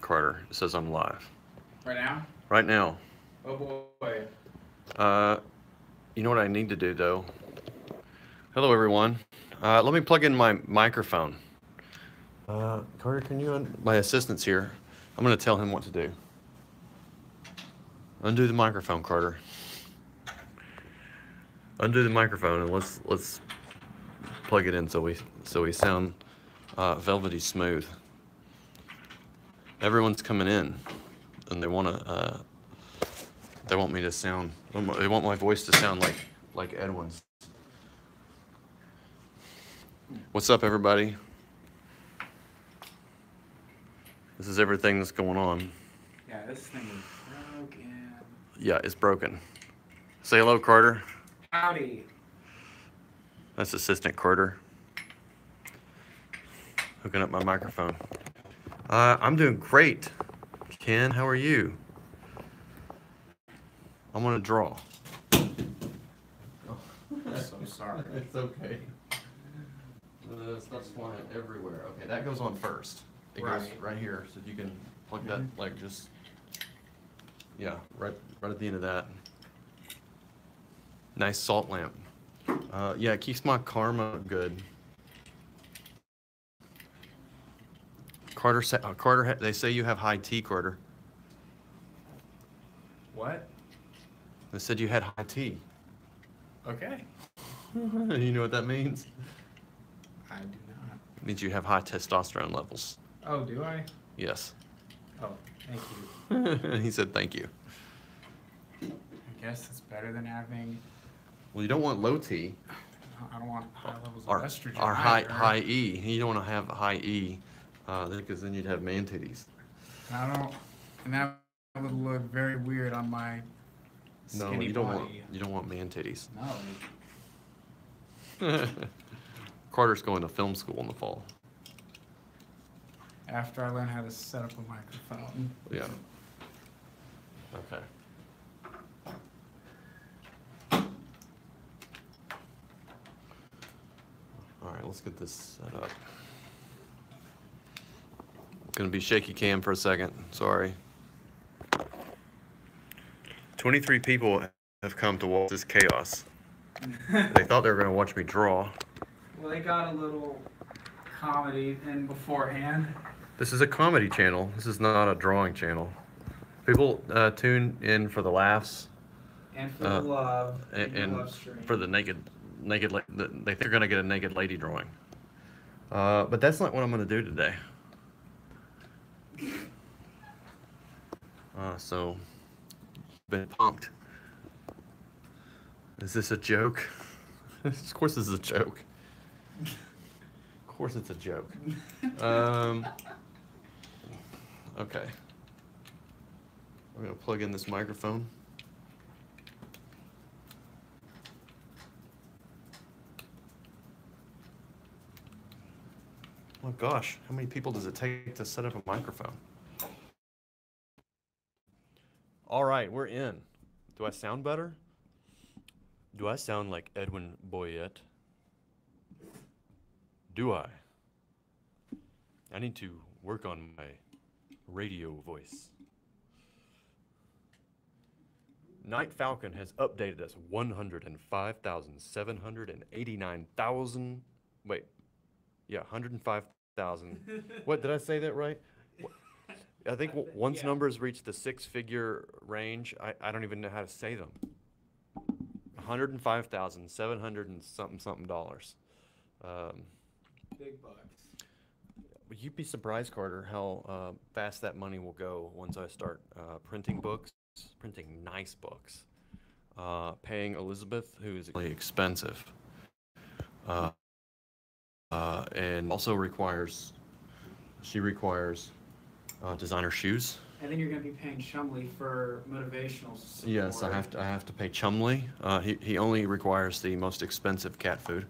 Carter. It says I'm live. Right now? Right now. Oh boy. Uh, you know what I need to do though? Hello everyone. Let me plug in my microphone. Carter, can you? My assistant's here. I'm gonna tell him what to do. Undo the microphone, Carter. Undo the microphone and let's plug it in so we sound velvety smooth. Everyone's coming in, and they want me to sound. They want my voice to sound like Edwin's. What's up, everybody? This is everything that's going on. Yeah, this thing is broken. Yeah, it's broken. Say hello, Carter. Howdy. That's Assistant Carter. Hooking up my microphone. I'm doing great. Ken, how are you? I'm gonna draw. I'm so sorry. It's okay. Stuff's flying everywhere. Okay, that goes on first. It goes right here, so if you can plug that, like, just, yeah, right at the end of that. Nice salt lamp. Yeah, it keeps my karma good. Carter, they say you have high T, Carter. What? They said you had high T. Okay. You know what that means? I do not. It means you have high testosterone levels. Oh, do I? Yes. Oh, thank you. He said thank you. I guess it's better than having. Well, you don't want low T. I don't want high levels of estrogen. Or either. high E. You don't want to have high E, because then you'd have man titties. I don't. And that would look very weird on my No, skinny you don't body. want man titties. No. Carter's going to film school in the fall. After I learn how to set up a microphone. Yeah. Okay. All right, let's get this set up. Gonna be shaky cam for a second. Sorry. 23 people have come to watch this chaos. They thought they were gonna watch me draw. Well, they got a little comedy in beforehand. This is a comedy channel. This is not a drawing channel. People tune in for the laughs And for the love. and love stream. for the naked. They think they're gonna get a naked lady drawing. But that's not what I'm gonna do today. So, been punked. Is this a joke? Of course, this is a joke. Of course, it's a joke. Okay. I'm gonna plug in this microphone. Oh gosh, how many people does it take to set up a microphone? All right, we're in. Do I sound better? Do I sound like Edwin Boyette? Do I? I need to work on my radio voice. Night Falcon has updated us 105,789,000. Wait. Yeah, 105,000. What, did I say that right? I think once numbers reach the six-figure range, I don't even know how to say them. 105,700 and something dollars. Big bucks. Would you be surprised, Carter, how fast that money will go once I start printing books, printing nice books, paying Elizabeth, who's really expensive, and also requires designer shoes. And then you're going to be paying Shumley for motivational support. Yes, I have to pay Chumley. He only requires the most expensive cat food.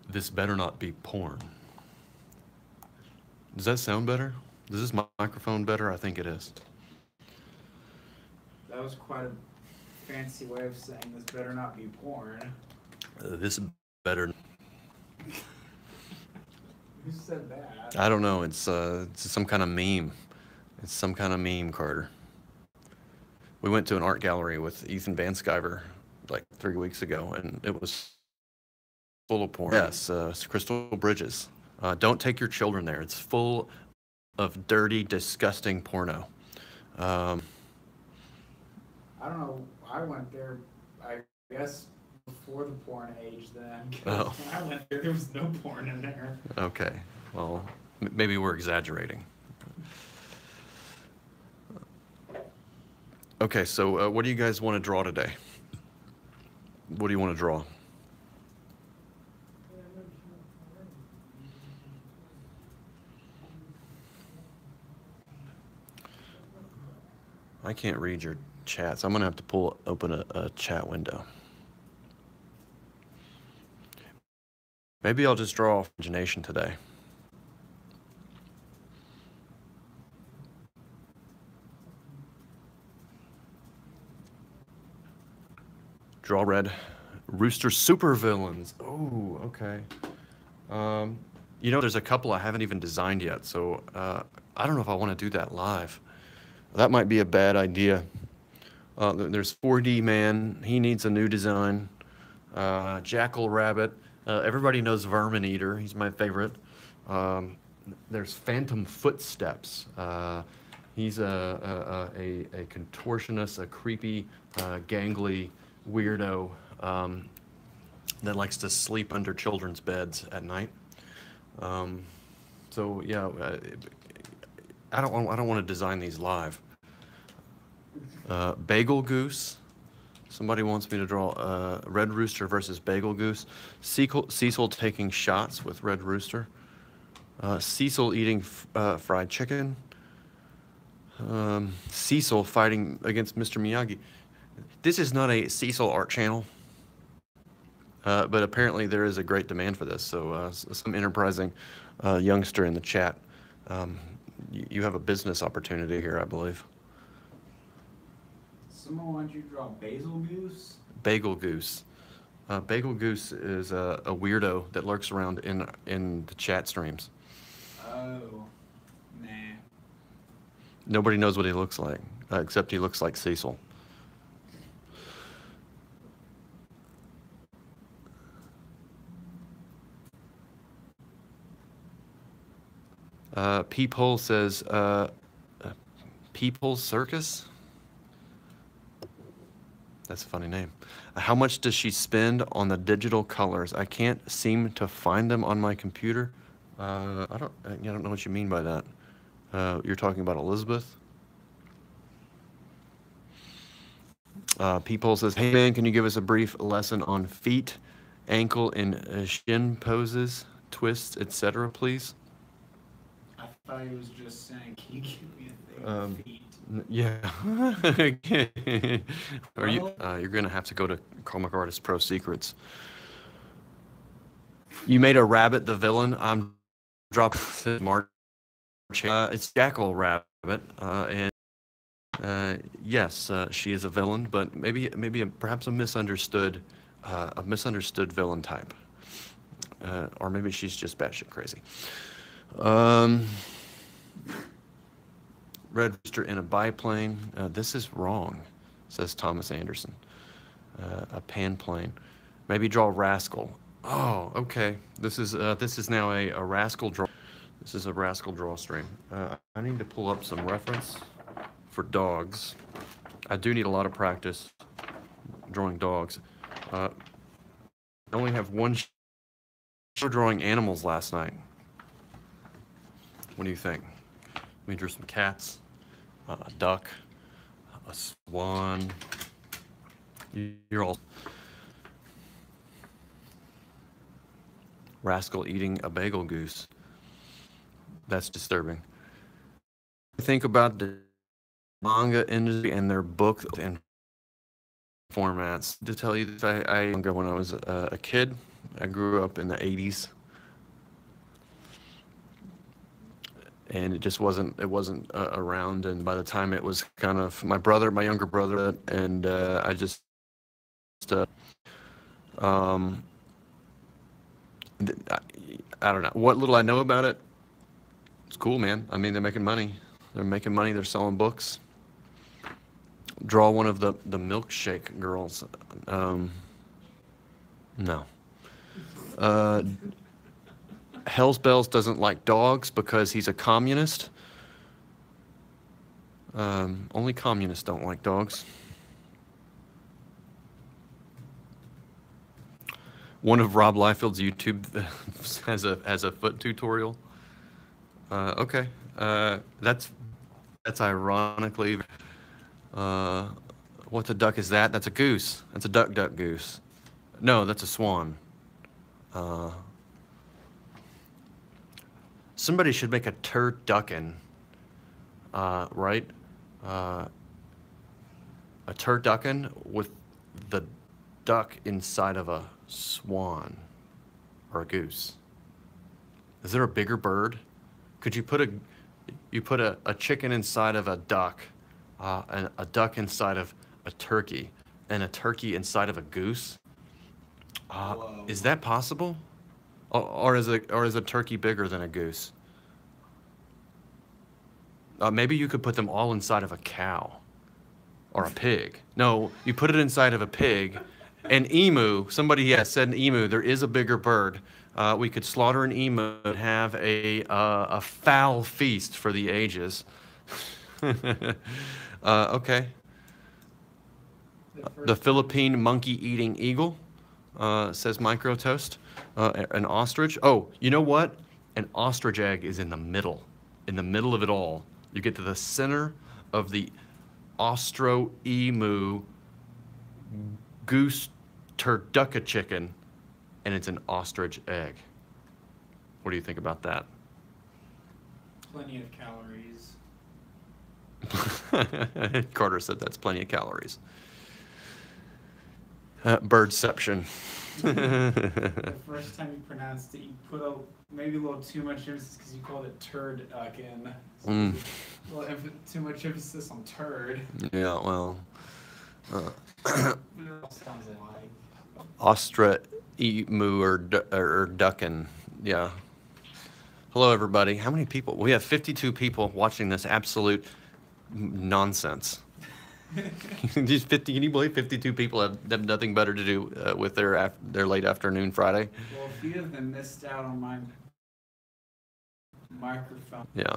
This better not be porn. Does that sound better? Does this microphone better? I think it is. That was quite a fancy way of saying this better not be porn. This better. Who said that? I don't know. It's some kind of meme. It's some kind of meme, Carter. We went to an art gallery with Ethan Van Sciver like 3 weeks ago, and it was full of porn. Yes, it's Crystal Bridges. Don't take your children there. It's full of dirty, disgusting porno. I don't know. I went there, I guess, before the porn age then. 'Cause when I went there was no porn in there. Okay. Well, maybe we're exaggerating. Okay, so what do you guys want to draw today? What do you want to draw? I can't read your chat, so I'm going to have to open a chat window. Maybe I'll just draw off imagination today. Draw red. Rooster supervillains. Oh, okay. You know, there's a couple I haven't even designed yet, so I don't know if I want to do that live. That might be a bad idea. There's 4D Man. He needs a new design. Jackal Rabbit. Everybody knows Vermin Eater. He's my favorite. There's Phantom Footsteps. He's a contortionist, a creepy, gangly weirdo that likes to sleep under children's beds at night. So yeah, I don't want to design these live. Bagel Goose. Somebody wants me to draw Red Rooster versus Bagel Goose. Cecil taking shots with Red Rooster. Cecil eating fried chicken. Cecil fighting against Mr. Miyagi. This is not a Cecil art channel, but apparently there is a great demand for this. So some enterprising youngster in the chat, you have a business opportunity here, I believe. Someone wants you to draw Basil Goose? Bagel Goose. Bagel Goose is a weirdo that lurks around in the chat streams. Oh, nah. Nobody knows what he looks like, except he looks like Cecil. Peephole says, Peephole Circus? That's a funny name. How much does she spend on the digital colors? I can't seem to find them on my computer. I don't know what you mean by that. You're talking about Elizabeth? Peephole says, hey man, can you give us a brief lesson on feet, ankle, and shin poses, twists, etc., please? I thought he was just saying, can you give me a thing of feet? Yeah. Are you? You're gonna have to go to Comic Artist Pro Secrets. You made a rabbit the villain. I'm dropping March. It's Jackal Rabbit, and yes, she is a villain, but perhaps a misunderstood villain type, or maybe she's just batshit crazy. Red Rooster in a biplane. This is wrong, says Thomas Anderson. A pan plane. Maybe draw Rascal. Oh, okay. This is now a Rascal draw. This is a Rascal draw stream. I need to pull up some reference for dogs. I do need a lot of practice drawing dogs. I only have one show drawing animals last night. What do you think? We drew some cats, a duck, a swan. You're all Rascal eating a bagel goose. That's disturbing. Think about the manga industry and their book and formats. To tell you that I when I was a kid, I grew up in the 80s. And it just wasn't around, and by the time it was kind of my younger brother, and I just I don't know. What little I know about it, it's cool, man. I mean, they're making money. They're making money. They're selling books. Draw one of the milkshake girls. No. Hell's Bells doesn't like dogs because he's a communist. Only communists don't like dogs. One of Rob Liefeld's YouTube has a foot tutorial. Okay, that's ironically. What the duck is that? That's a goose. That's a duck goose. No, that's a swan. Somebody should make a turducken, right? A turducken with the duck inside of a swan or a goose. Is there a bigger bird? Could you put a chicken inside of a duck, and a duck inside of a turkey, and a turkey inside of a goose? Is that possible? Or is a turkey bigger than a goose? Maybe you could put them all inside of a cow or a pig. No, you put it inside of a pig. An emu, somebody said an emu. There is a bigger bird. We could slaughter an emu and have a foul feast for the ages. Okay. The Philippine monkey-eating eagle, says Microtoast. An ostrich. Oh, you know what? An ostrich egg is in the middle of it all. You get to the center of the Ostro-emu goose turducken chicken, and it's an ostrich egg. What do you think about that? Plenty of calories. Carter said that's plenty of calories. Birdception. The first time you pronounced it, you put maybe a little too much emphasis because you called it turducken. So too much emphasis on turd. Yeah, well. Sounds alike. Ostra-emu or duckin. Yeah. Hello, everybody. How many people? We have 52 people watching this absolute nonsense. Can you believe 52 people have nothing better to do with their late afternoon Friday? Well, a few of them missed out on my microphone. Yeah.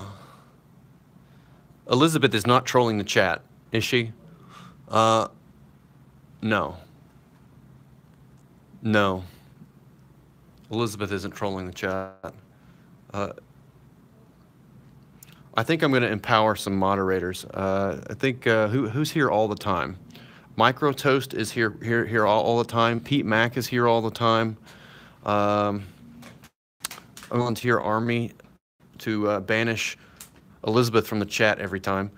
Elizabeth is not trolling the chat, is she? No. No. Elizabeth isn't trolling the chat. I think I'm going to empower some moderators. I think who's here all the time? Microtoast is here all the time. Pete Mack is here all the time. A volunteer army to banish Elizabeth from the chat every time.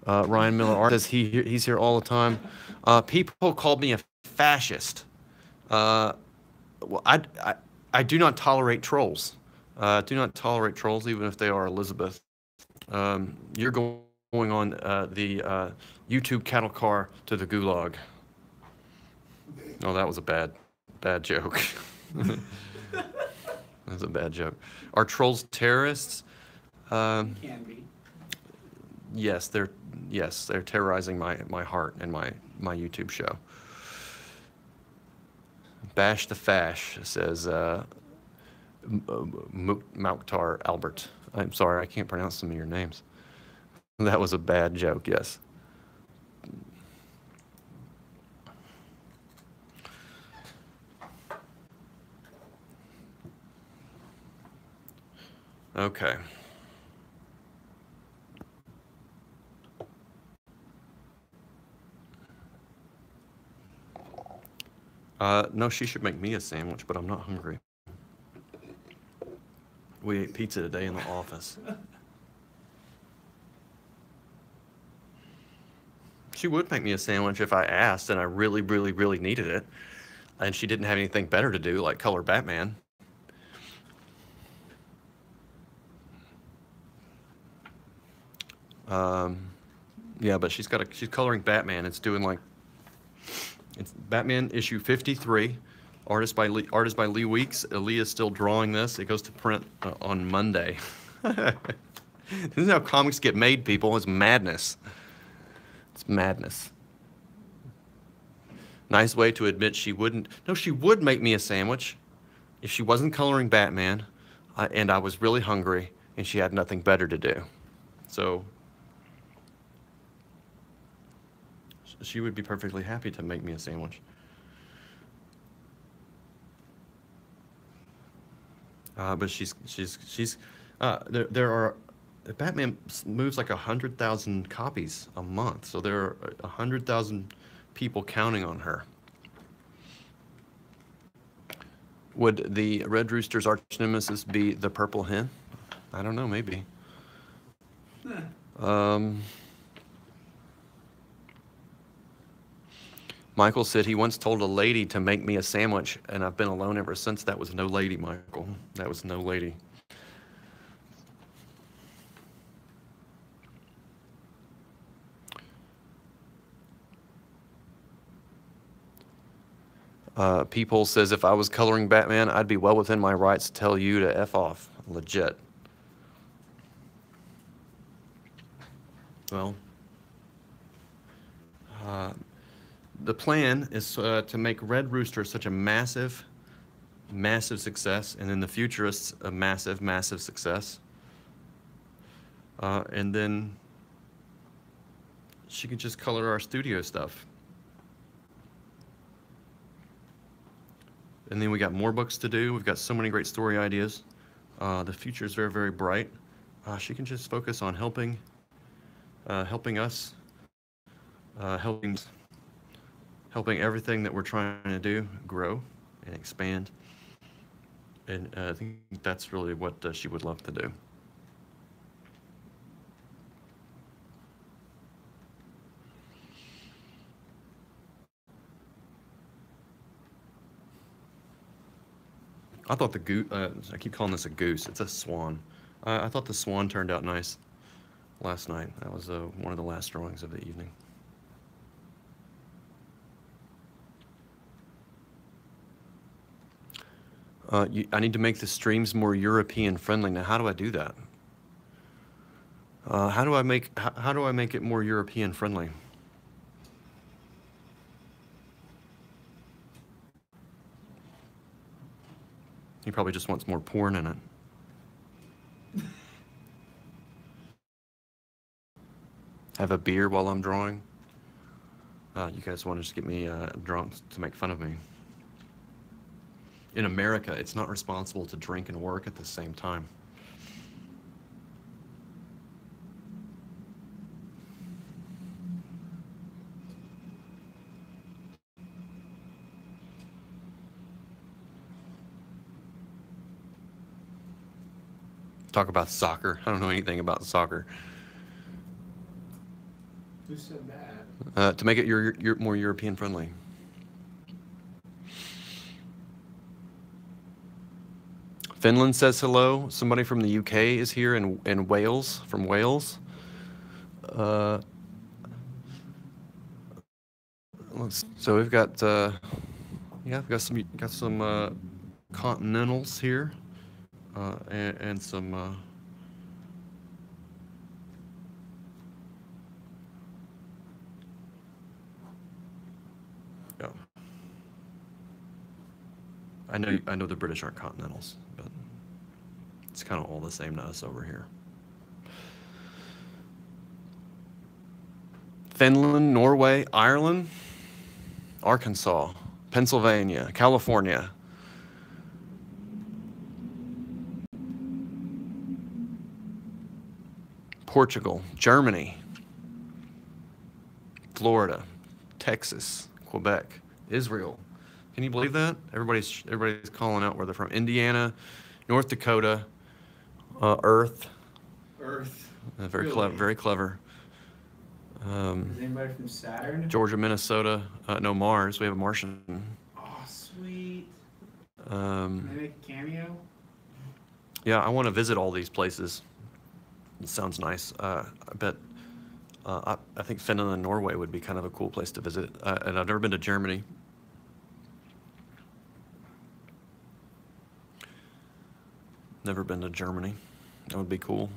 Ryan Miller says he's here all the time. People called me a fascist. Well, I do not tolerate trolls. Do not tolerate trolls, even if they are Elizabeth. You're going on the YouTube cattle car to the gulag. Oh, that was a bad joke. That's a bad joke. Are trolls terrorists? Can be. Yes, they're terrorizing my heart and my YouTube show. Bash the Fash says Mouktar Albert. I'm sorry, I can't pronounce some of your names. That was a bad joke, yes. Okay. No, she should make me a sandwich, but I'm not hungry. We ate pizza today in the office. She would make me a sandwich if I asked and I really, really, really needed it. And she didn't have anything better to do, like color Batman. Yeah, but she's coloring Batman. It's doing like, it's Batman issue 53. Artist by Lee Weeks. Lee is still drawing this. It goes to print on Monday. This is how comics get made, people. It's madness. It's madness. Nice way to admit she wouldn't. No, she would make me a sandwich if she wasn't coloring Batman and I was really hungry and she had nothing better to do. So she would be perfectly happy to make me a sandwich. But Batman moves like 100,000 copies a month, so there are 100,000 people counting on her. Would the Red Rooster's arch nemesis be the Purple Hen? I don't know, maybe. Michael said he once told a lady to make me a sandwich, and I've been alone ever since. That was no lady, Michael. That was no lady. People says if I was coloring Batman, I'd be well within my rights to tell you to F off. Legit. Well, the plan is to make Red Rooster such a massive, massive success, and in the Futurists a massive, massive success. And then she could just color our studio stuff. And then we got more books to do. We've got so many great story ideas. The future is very, very bright. She can just focus on helping us, helping everything that we're trying to do grow and expand. And I think that's really what she would love to do. I thought the goose, I keep calling this a goose, it's a swan. I thought the swan turned out nice last night. That was one of the last drawings of the evening. I need to make the streams more European friendly. Now, how do I do that? How do I make it more European friendly? He probably just wants more porn in it. Have a beer while I'm drawing. You guys want to just get me drunk to make fun of me. In America, it's not responsible to drink and work at the same time. Talk about soccer. I don't know anything about soccer. Who said that? To make it more European friendly. Finland says hello. Somebody from the UK is here in Wales, from Wales. So we've got we've got some continentals here. And some yeah. I know the British aren't continentals, but it's kind of all the same to us over here. Finland, Norway, Ireland, Arkansas, Pennsylvania, California. Portugal, Germany, Florida, Texas, Quebec, Israel. Can you believe that? Everybody's calling out where they're from. Indiana, North Dakota, Earth. Earth. Very Really? clever. Very clever. Is anybody from Saturn? Georgia, Minnesota. No, Mars. We have a Martian. Oh, sweet. Can they make a cameo? Yeah, I want to visit all these places. It sounds nice. I bet. I think Finland and Norway would be kind of a cool place to visit. And I've never been to Germany. Never been to Germany. That would be cool.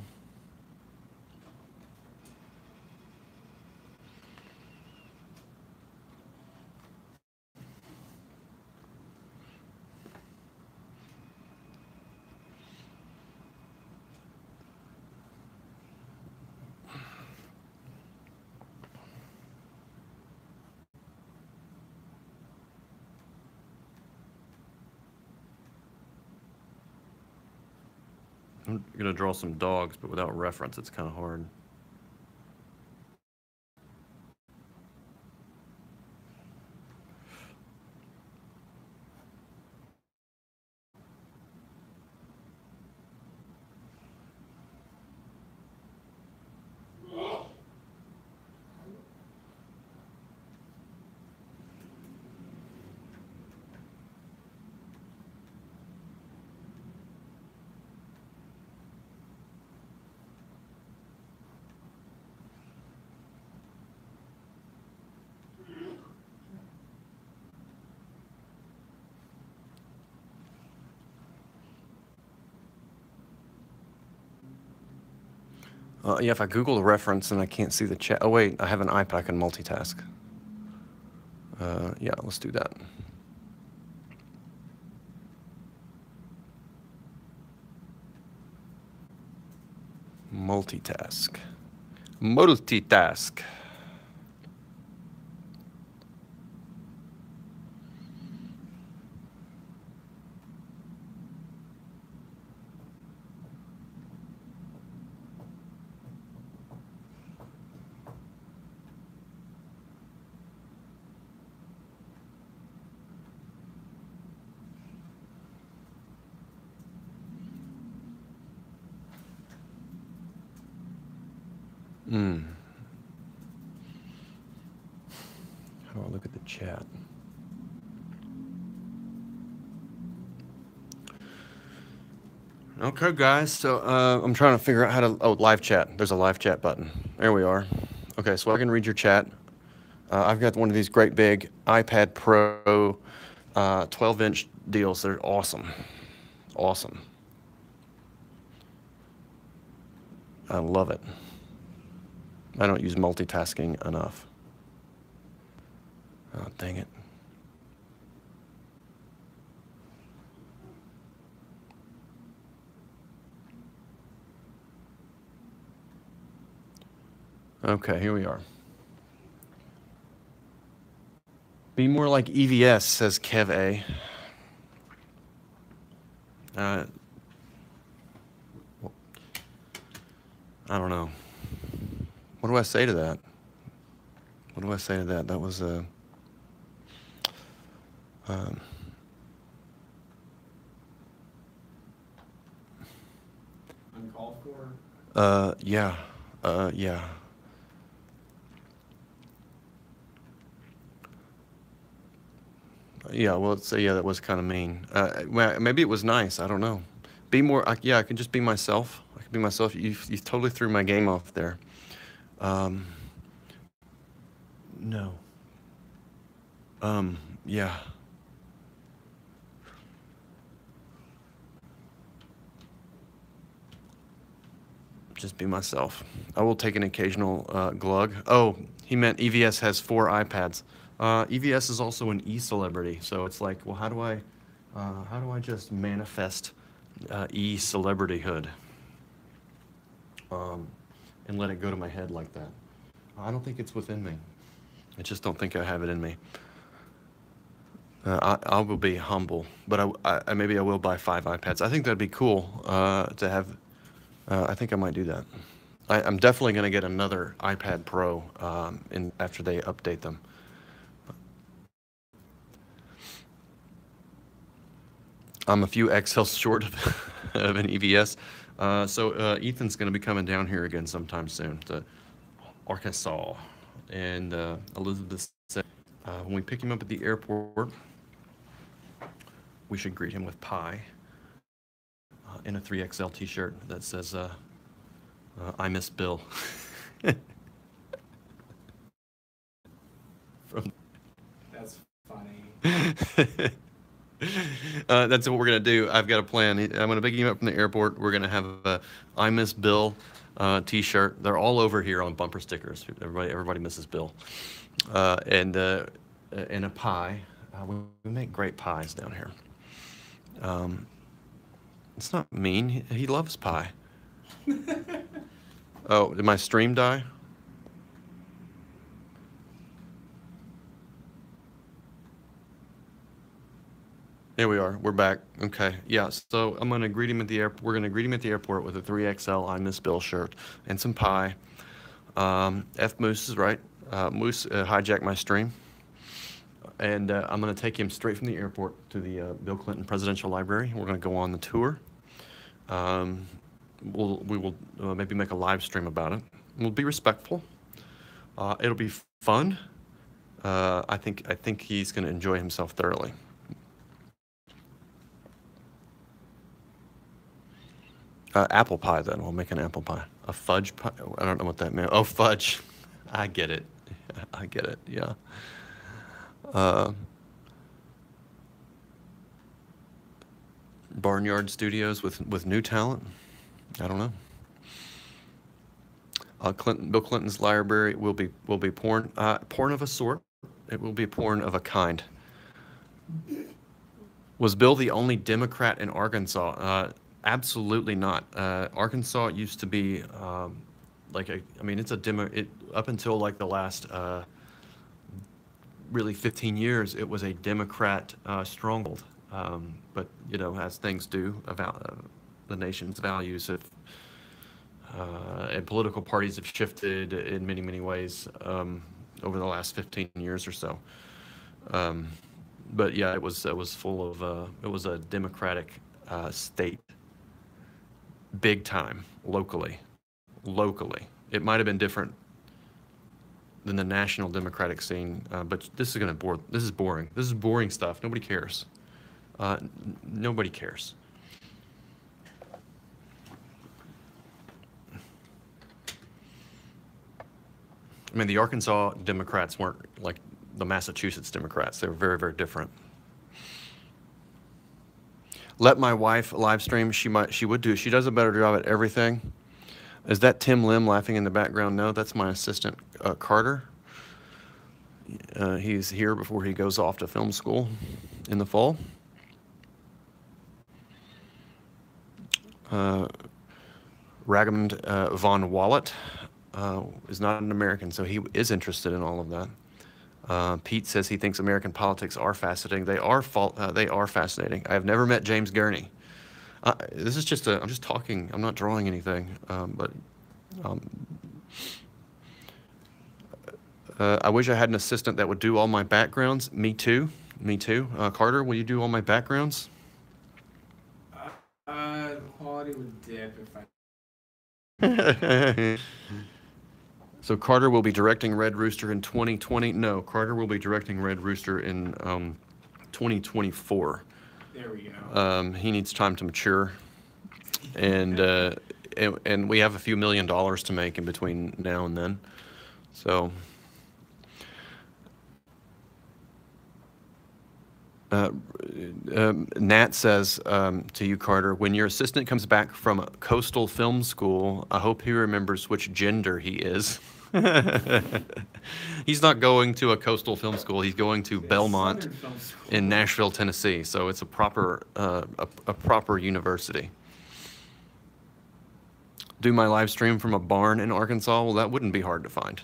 I'm gonna draw some dogs, but without reference, it's kind of hard. Yeah, if I Google a reference and I can't see the chat. Oh, wait, I have an iPad. I can multitask. Yeah, let's do that. Multitask. Multitask. How do I look at the chat? Okay, guys. So I'm trying to figure out how to. Oh, live chat. There's a live chat button. There we are. Okay, so I can read your chat. I've got one of these great big iPad Pro 12-inch deals. They're awesome. Awesome. I love it. I don't use multitasking enough. Oh, dang it. Okay, here we are. Be more like EVS, says Kev A. I don't know. What do I say to that? What do I say to that? That was a... Uncalled for? Yeah. Yeah. Yeah, well, so yeah, that was kind of mean. Well, maybe it was nice. I don't know. Be more, yeah, I can just be myself. I can be myself. You totally threw my game off there. No. Yeah. Just be myself. I will take an occasional glug. Oh, he meant EVS has 4 iPads. EVS is also an e-celebrity, so it's like, well, how do I just manifest e-celebrityhood and let it go to my head like that? I don't think it's within me. I just don't think I have it in me. I will be humble, but I maybe I will buy 5 iPads. I think that'd be cool to have. I think I might do that. I'm definitely going to get another iPad Pro after they update them. I'm a few XLs short of an EVS. So Ethan's going to be coming down here again sometime soon to Arkansas. And Elizabeth said when we pick him up at the airport, we should greet him with pie in a 3XL t-shirt that says, I miss Bill. That's funny. That's what we're gonna do. I've got a plan. I'm gonna pick him up from the airport. We're gonna have a "I Miss Bill" T-shirt. They're all over here on bumper stickers. Everybody misses Bill, and a pie. We make great pies down here. It's not mean. He loves pie. Oh, did my stream die? Here we are. We're back. Okay. Yeah. So I'm gonna greet him at the airport. We're gonna greet him at the airport with a 3XL "I Miss Bill" shirt and some pie. F Moose is right. Moose hijacked my stream, and I'm gonna take him straight from the airport to the Bill Clinton Presidential Library. We're gonna go on the tour. We will maybe make a live stream about it. We'll be respectful. It'll be fun. I think he's gonna enjoy himself thoroughly. Apple pie, then. We'll make an apple pie. A fudge pie? I don't know what that meant. Oh, fudge. I get it. I get it, yeah. Barnyard Studios with new talent? I don't know. Bill Clinton's library will be porn of a sort. It will be porn of a kind. Was Bill the only Democrat in Arkansas? Absolutely not. Arkansas used to be it's a up until like the last really 15 years, it was a Democrat stronghold. But you know, as things do, about the nation's values have and political parties have shifted in many ways over the last 15 years or so. But yeah, it was full of it was a Democratic state. Big time, locally. It might have been different than the national Democratic scene, but this is gonna bore. This is boring. This is boring stuff. Nobody cares. Nobody cares. I mean, the Arkansas Democrats weren't like the Massachusetts Democrats. They were very different. Let my wife live stream. She would do. She does a better job at everything. Is that Tim Lim laughing in the background? No, that's my assistant, Carter. He's here before he goes off to film school in the fall. Ragamond von Wallet is not an American, so he is interested in all of that. Pete says he thinks American politics are fascinating. They are fascinating. I have never met James Gurney. This is just I'm just talking. I'm not drawing anything. I wish I had an assistant that would do all my backgrounds. Me too. Carter, will you do all my backgrounds? The quality would dip if I. So Carter will be directing Red Rooster in 2020. No, Carter will be directing Red Rooster in 2024. There we go. He needs time to mature, and we have a few $1 million to make in between now and then. So Nat says to you, Carter, when your assistant comes back from Coastal Film School, I hope he remembers which gender he is. He's not going to a Coastal Film School. He's going to Belmont in Nashville, Tennessee. So it's a proper university. Do my live stream from a barn in Arkansas? Well, that wouldn't be hard to find.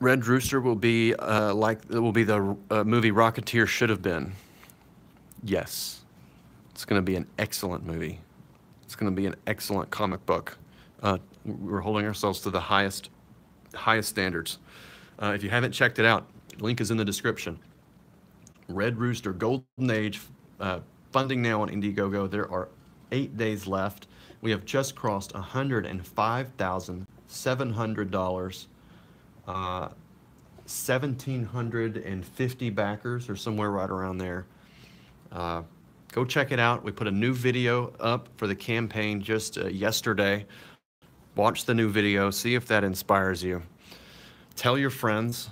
Red Rooster will be the movie Rocketeer should have been. Yes, it's going to be an excellent movie. It's going to be an excellent comic book. We're holding ourselves to the highest standards. If you haven't checked it out, link is in the description. Red Rooster, Golden Age, funding now on Indiegogo. There are 8 days left. We have just crossed $105,700. 1,750 backers, or somewhere right around there. Go check it out. We put a new video up for the campaign just yesterday. Watch the new video. See if that inspires you. Tell your friends.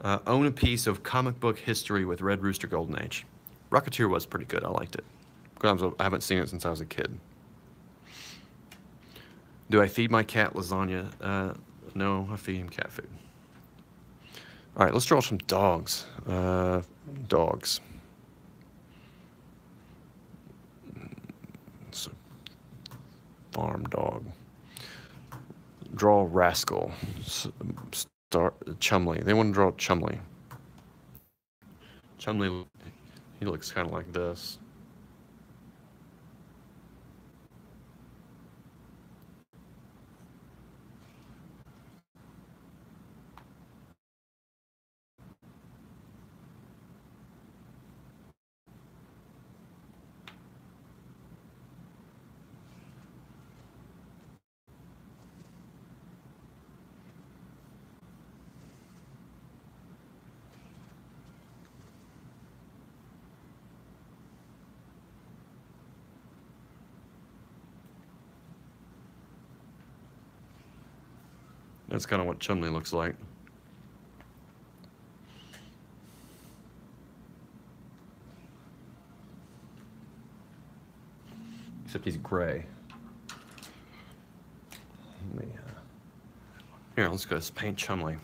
Own a piece of comic book history with Red Rooster Golden Age. Rocketeer was pretty good. I liked it. I haven't seen it since I was a kid. Do I feed my cat lasagna? No, I feed him cat food. All right, let's draw some dogs. Dogs. It's a farm dog. Draw Rascal. Chumley. They want to draw Chumley. Chumley, he looks kind of like this. That's kind of what Chumley looks like. Except he's gray. Here, let's go paint Chumley.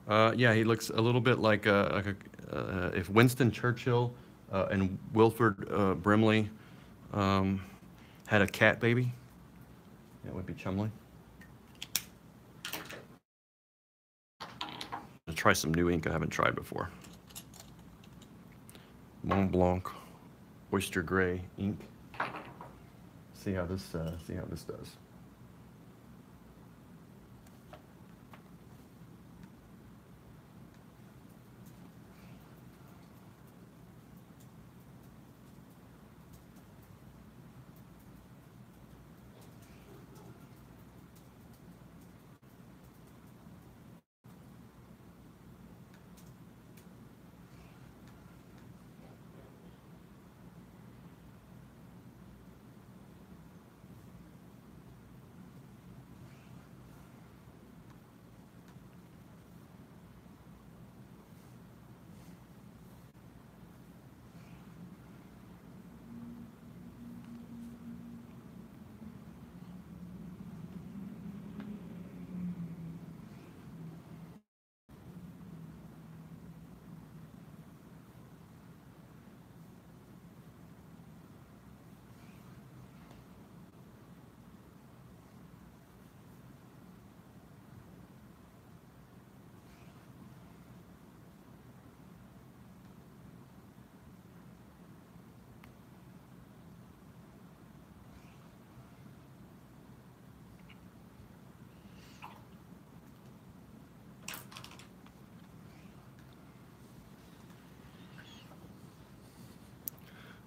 Yeah, he looks a little bit like if Winston Churchill and Wilford Brimley had a cat baby, that would be Chumley. I'll try some new ink I haven't tried before. Mont Blanc Oyster Gray ink. See how this does.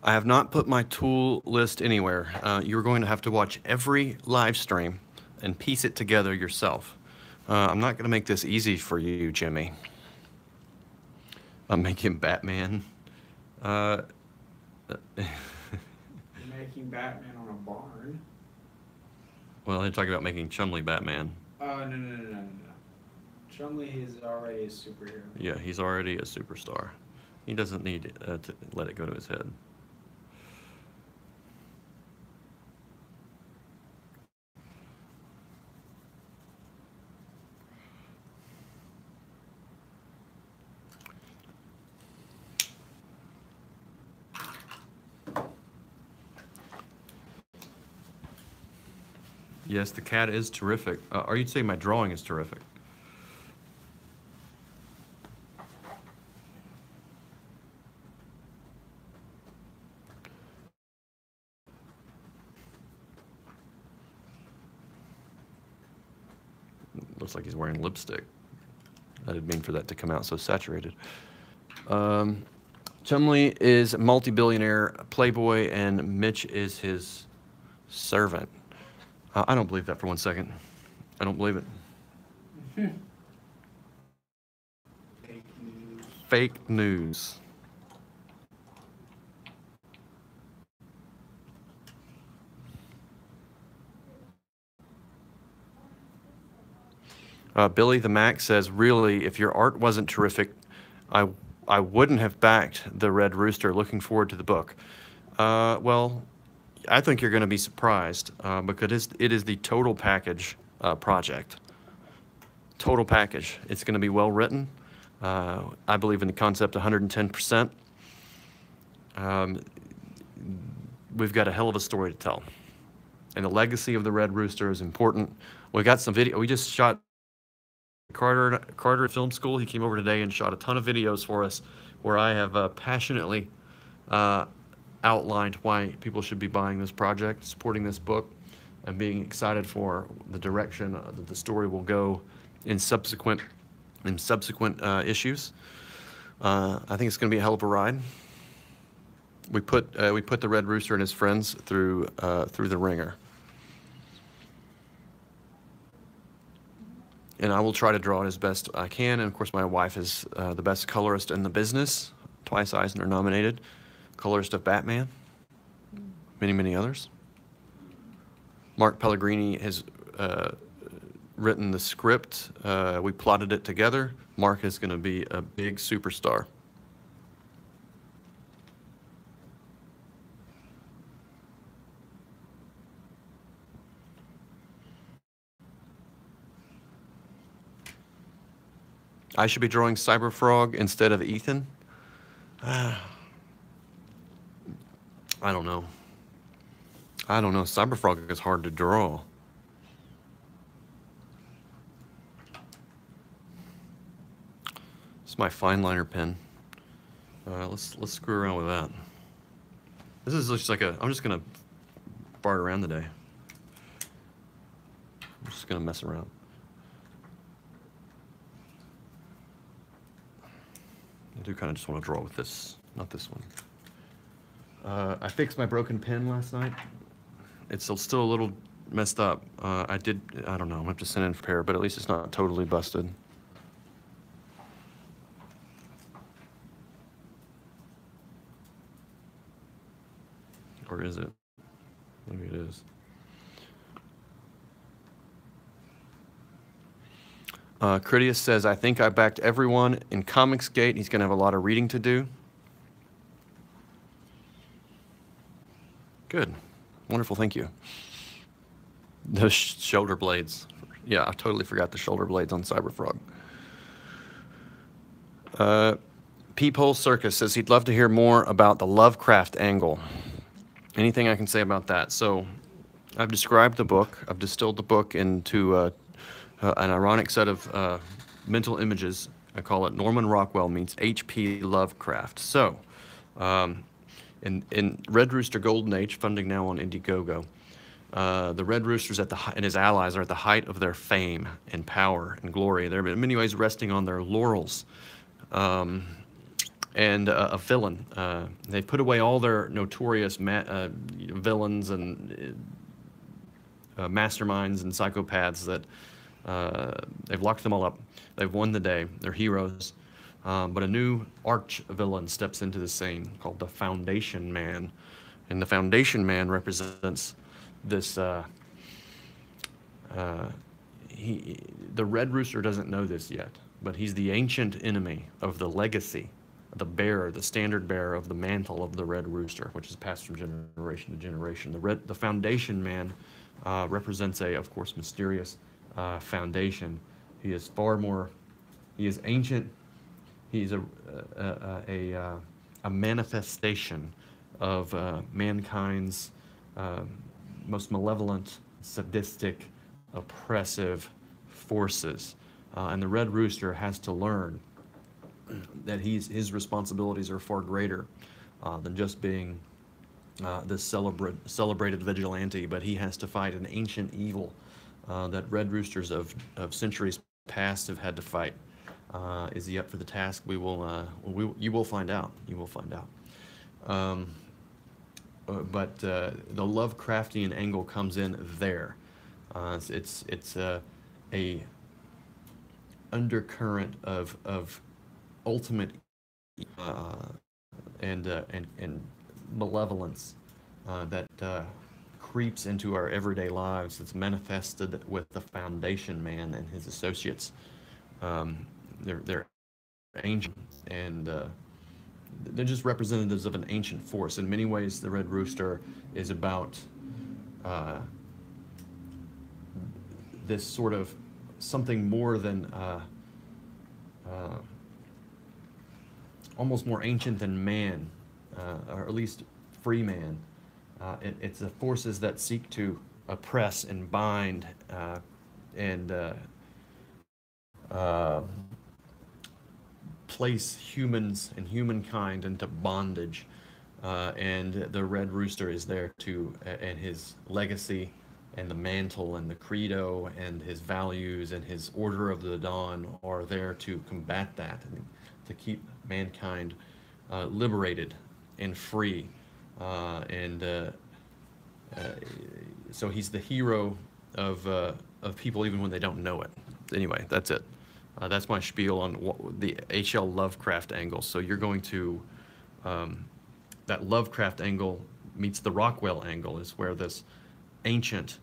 I have not put my tool list anywhere. You're going to have to watch every live stream and piece it together yourself. I'm not going to make this easy for you, Jimmy. I'm making Batman. You're making Batman on a barn. Well, they're talking about making Chumley Batman. No. Chumley is already a superhero. Yeah, he's already a superstar. He doesn't need to let it go to his head. Yes, the cat is terrific. Are you saying my drawing is terrific? Looks like he's wearing lipstick. I didn't mean for that to come out so saturated. Chumley is multi-billionaire playboy, and Mitch is his servant. I don't believe that for 1 second. I don't believe it. Fake news. fake news. Billy the Mac says, really, if your art wasn't terrific, I wouldn't have backed the Red Rooster. Looking forward to the book. Well, I think you're going to be surprised because it is the total package project. Total package. It's going to be well written. I believe in the concept 110%. We've got a hell of a story to tell. And the legacy of the Red Rooster is important. We got some video. We just shot Carter Film School. He came over today and shot a ton of videos for us where I have passionately outlined why people should be buying this project, supporting this book, and being excited for the direction that the story will go in subsequent issues. I think it's going to be a hell of a ride. We put the Red Rooster and his friends through the ringer. And I will try to draw it as best I can. And of course, my wife is the best colorist in the business, twice Eisner nominated, colorist of Batman, many, many others. Mark Pellegrini has written the script. We plotted it together. Mark is going to be a big superstar. I should be drawing Cyberfrog instead of Ethan. I don't know. Cyberfrog is hard to draw. It's my fine liner pen. Let's screw around with that. This is just like I'm just gonna fart around today. I'm just gonna mess around. I do kind of just want to draw with this, not this one. I fixed my broken pen last night. It's still a little messed up. I don't know, I'm gonna have to send in for repair, but at least it's not totally busted. Or is it? Maybe it is. Critias says, I think I backed everyone in Comicsgate. He's going to have a lot of reading to do. Good. Wonderful. Thank you. The shoulder blades. Yeah, I totally forgot the shoulder blades on Cyberfrog. Peephole Circus says he'd love to hear more about the Lovecraft angle. Anything I can say about that? So I've described the book. I've distilled the book into an ironic set of mental images. I call it Norman Rockwell meets H.P. Lovecraft. So, in Red Rooster Golden Age, funding now on Indiegogo, the Red Roosters and his allies are at the height of their fame and power and glory. They're in many ways resting on their laurels. And a villain. They put away all their notorious villains and masterminds and psychopaths that they've locked them all up. They've won the day. They're heroes. But a new arch villain steps into the scene called the Foundation Man. And the Foundation Man represents this, the Red Rooster doesn't know this yet, but he's the ancient enemy of the legacy, the bearer, the standard bearer of the mantle of the Red Rooster, which is passed from generation to generation. The Foundation Man represents of course, mysterious foundation. He is he is ancient. He's a manifestation of mankind's most malevolent, sadistic, oppressive forces. And the Red Rooster has to learn that his responsibilities are far greater than just being this celebrated vigilante, but he has to fight an ancient evil that Red Roosters of centuries past have had to fight. Is he up for the task? You will find out. You will find out. But the Lovecraftian angle comes in there. It's a undercurrent of ultimate uh, and malevolence that creeps into our everyday lives. It's manifested with the Foundation Man and his associates. They're ancient, and they're just representatives of an ancient force. In many ways, the Red Rooster is about uh, this sort of something more than uh, almost more ancient than man, or at least free man. It's the forces that seek to oppress and bind and uh, place humans and humankind into bondage. And the Red Rooster is there to, and his legacy and the mantle and the credo and his values and his Order of the Dawn are there to combat that and to keep mankind liberated and free. And so he's the hero of people even when they don't know it. Anyway, that's it. That's my spiel on the H.L. Lovecraft angle. So you're going to, that Lovecraft angle meets the Rockwell angle is where this ancient,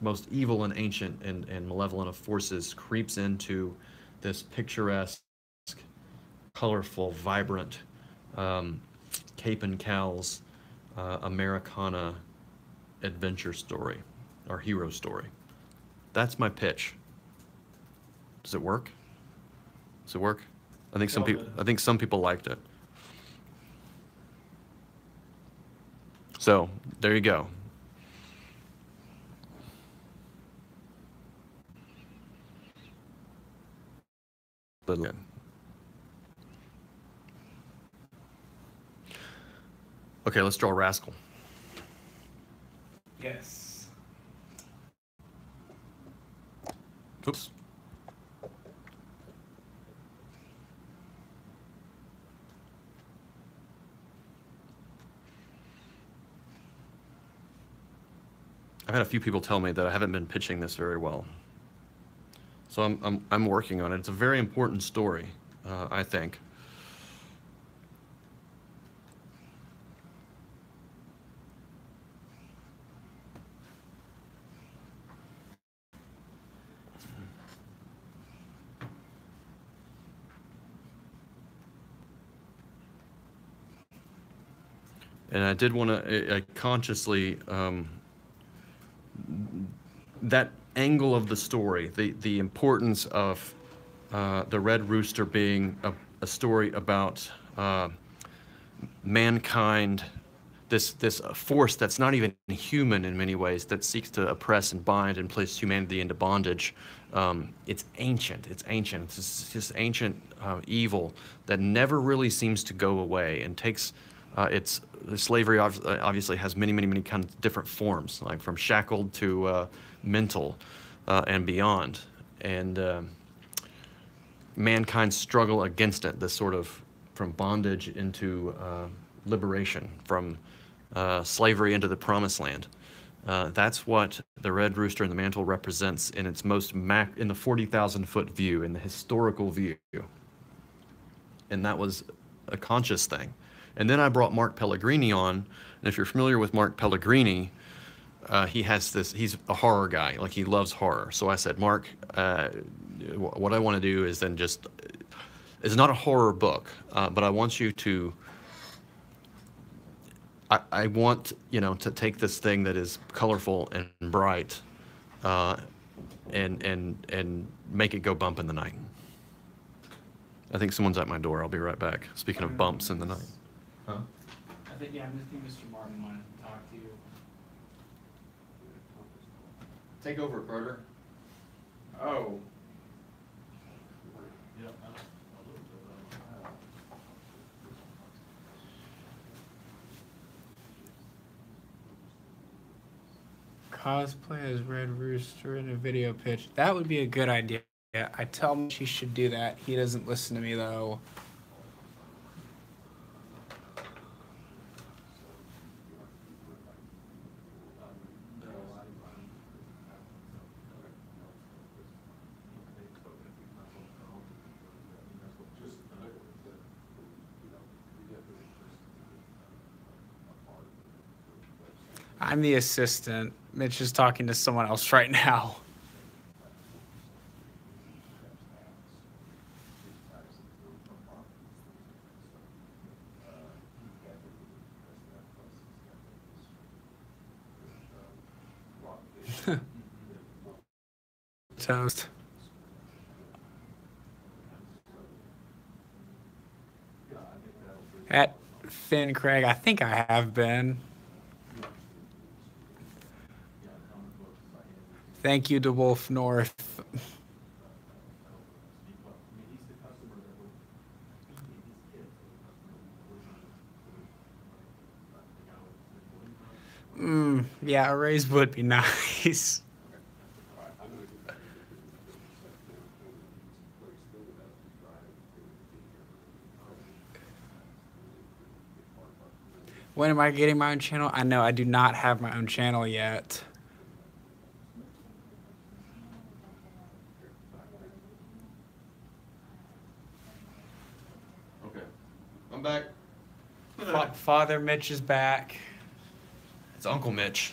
most evil and ancient and malevolent of forces creeps into this picturesque, colorful, vibrant, Cape and Cow's Americana adventure story or hero story. That's my pitch. Does it work? Does it work? I think some people liked it. So there you go. Okay, let's draw a rascal. Yes. Oops. I've had a few people tell me that I haven't been pitching this very well. So I'm working on it. It's a very important story, I think. And I did want to consciously, that angle of the story, the importance of the Red Rooster being a story about mankind, this force that's not even human in many ways, that seeks to oppress and bind and place humanity into bondage. It's ancient. It's just ancient evil that never really seems to go away and takes slavery obviously has many kinds of different forms, like from shackled to mental and beyond. And mankind's struggle against it, this sort of from bondage into liberation, from slavery into the promised land. That's what the Red Rooster and the Mantle represents in its most in the 40,000-foot view, in the historical view. And that was a conscious thing. And then I brought Mark Pellegrini on, and if you're familiar with Mark Pellegrini, he has this, he's a horror guy, like he loves horror. So I said, Mark, what I want to do is then just, it's not a horror book, but I want you to, I want, you know, to take this thing that is colorful and bright and make it go bump in the night. I think someone's at my door. I'll be right back. Speaking of bumps in the night. Huh? I think, yeah, I think Mr. Martin wanted to talk to you. Take over, Carter. Oh. Cosplay as Red Rooster in a video pitch. That would be a good idea. I tell him she should do that. He doesn't listen to me, though. I'm the assistant. Mitch is talking to someone else right now. Toast. At Finn Craig, I think I have been. Thank you to Wolf North. Yeah, a raise would be nice. When am I getting my own channel? I know I do not have my own channel yet. Okay. I'm back. Father Mitch is back. It's Uncle Mitch.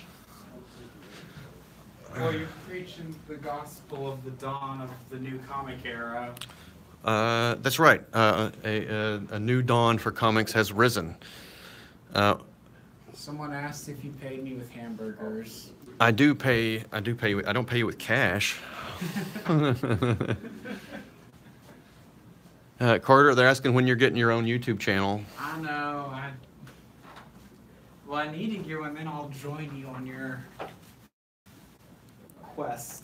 Well, you're preaching the gospel of the dawn of the new comic era. That's right. A new dawn for comics has risen. Someone asked if you paid me with hamburgers. I do pay. I don't pay you with cash. Carter, they're asking when you're getting your own YouTube channel. I know. Well, I need to get one, then I'll join you on your quest.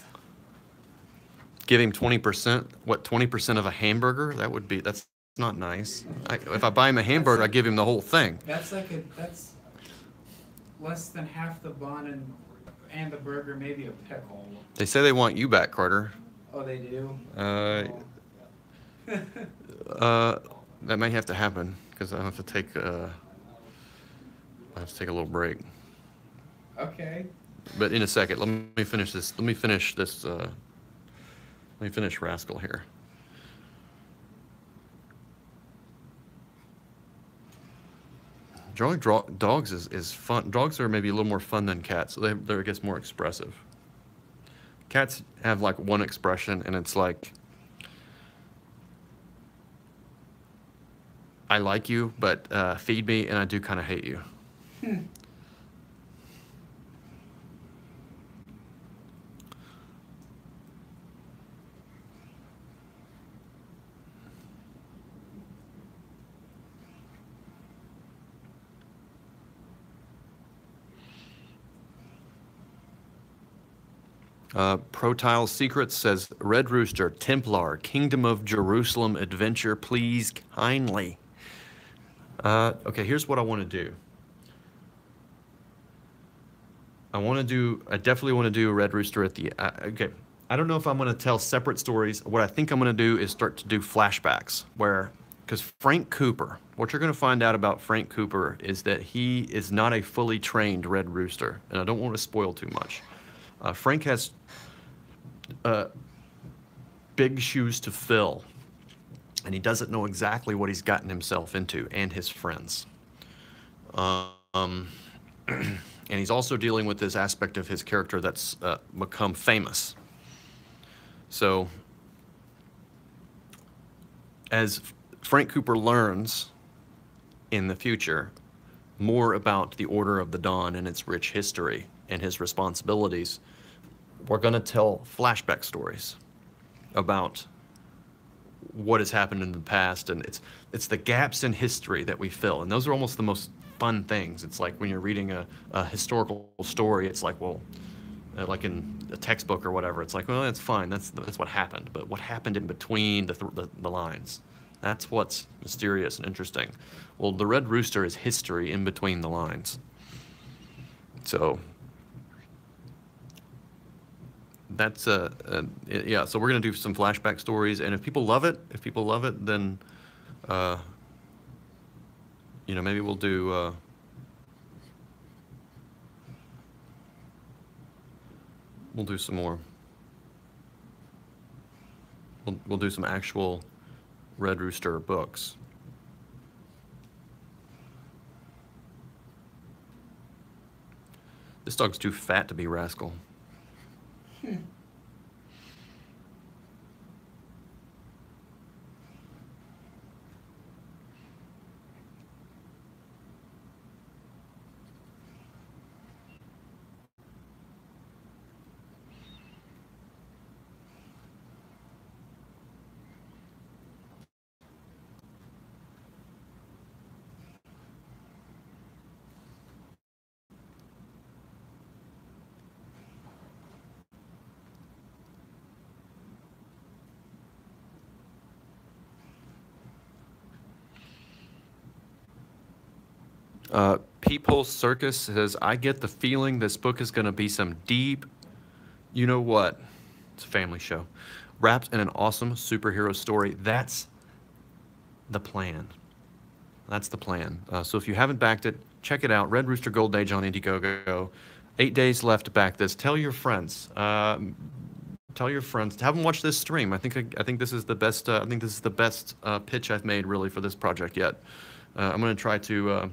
Give him 20%. What, 20% of a hamburger? That's not nice. If I buy him a hamburger, I give him the whole thing. That's less than half the bun and the burger, maybe a pickle. They say they want you back, Carter. Oh, they do? That may have to happen because I have to take a little break. Okay. But in a second, let me finish this. Let me finish Rascal here. Drawing dogs is fun. Dogs are maybe a little more fun than cats. So they're I guess more expressive. Cats have like one expression, and it's like, I like you, but feed me, and I do kind of hate you. Protile Secrets says, Red Rooster, Templar, Kingdom of Jerusalem adventure, please kindly. Okay, here's what I want to do. I definitely want to do Red Rooster at the, okay. I don't know if I'm going to tell separate stories. What I think I'm going to do is start to do flashbacks because Frank Cooper, what you're going to find out about Frank Cooper is that he is not a fully trained Red Rooster, and I don't want to spoil too much. Frank has big shoes to fill, and he doesn't know exactly what he's gotten himself into and his friends. And he's also dealing with this aspect of his character that's become famous. So as Frank Cooper learns in the future more about the Order of the Dawn and its rich history and his responsibilities, we're going to tell flashback stories about what has happened in the past, and it's the gaps in history that we fill, and those are almost the most fun things. It's like when you're reading a historical story, it's like, well, like in a textbook or whatever, it's like, well, that's fine, that's what happened, but what happened in between the lines, that's what's mysterious and interesting. Well, the Red Rooster is history in between the lines. So that's yeah, so we're gonna do some flashback stories, and if people love it, then you know, maybe we'll do some more. We'll do some actual Red Rooster books. This dog's too fat to be Rascal. Peephole Circus says, I get the feeling this book is going to be some deep, you know what? It's a family show. Wrapped in an awesome superhero story. That's the plan. That's the plan. So if you haven't backed it, check it out. Red Rooster Golden Age on Indiegogo. 8 days left to back this. Tell your friends. Tell your friends. Have them watch this stream. I think this is the best. I think this is the best pitch I've made really for this project yet. I'm going to try to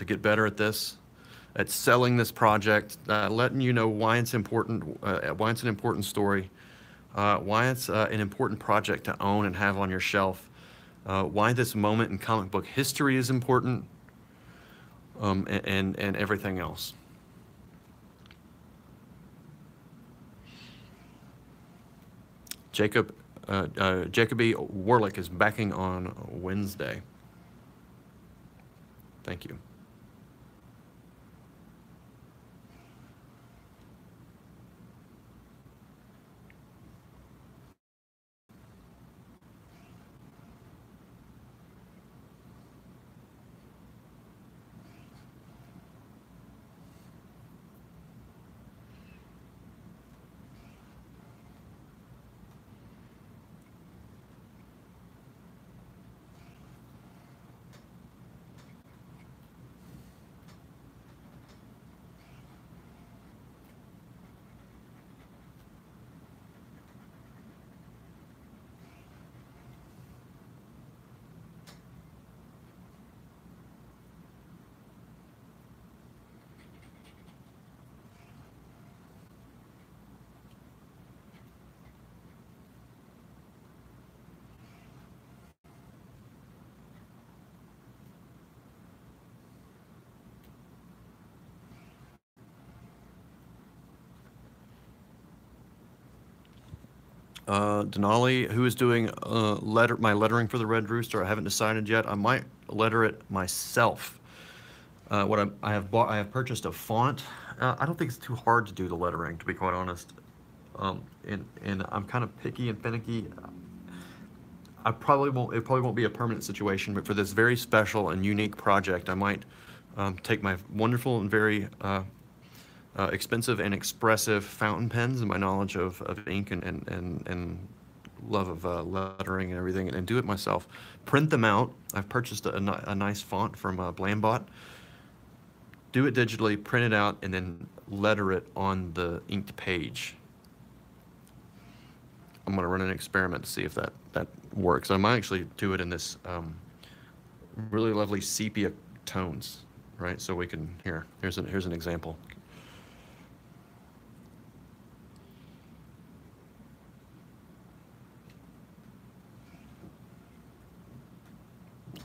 get better at this, at selling this project, letting you know why it's important, why it's an important story, why it's an important project to own and have on your shelf, why this moment in comic book history is important, and everything else. Jacoby Warlick is backing on Wednesday. Thank you. Denali, who is doing my lettering for the Red Rooster? I haven't decided yet. I might letter it myself. I have purchased a font. I don't think it's too hard to do the lettering, to be quite honest. And I'm kind of picky and finicky. It probably won't be a permanent situation, but for this very special and unique project, I might take my wonderful and very expensive and expressive fountain pens and my knowledge of ink and love of lettering and everything, and do it myself. Print them out. I've purchased a nice font from Blambot. Do it digitally, print it out, and then letter it on the inked page. I'm going to run an experiment to see if that works. I might actually do it in this really lovely sepia tones, right? So we can, here's an example.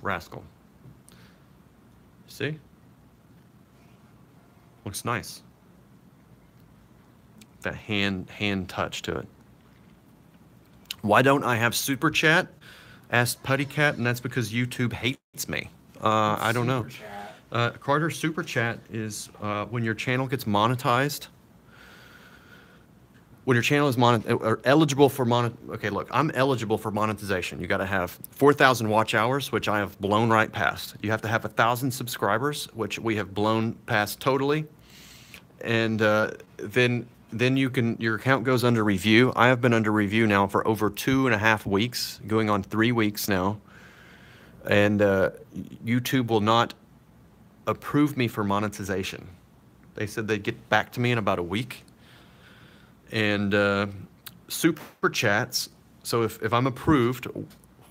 Rascal. See? Looks nice. That hand touch to it. Why don't I have Super Chat? Asked Putty Cat, and that's because YouTube hates me. I don't know. Carter, Super Chat is when your channel gets monetized. When your channel is eligible for okay, look, I'm eligible for monetization. You got to have 4,000 watch hours, which I have blown right past. You have to have 1,000 subscribers, which we have blown past totally. And then your account goes under review. I have been under review now for over 2.5 weeks, going on 3 weeks now. And YouTube will not approve me for monetization. They said they'd get back to me in about a week. And Super Chats, so if I'm approved,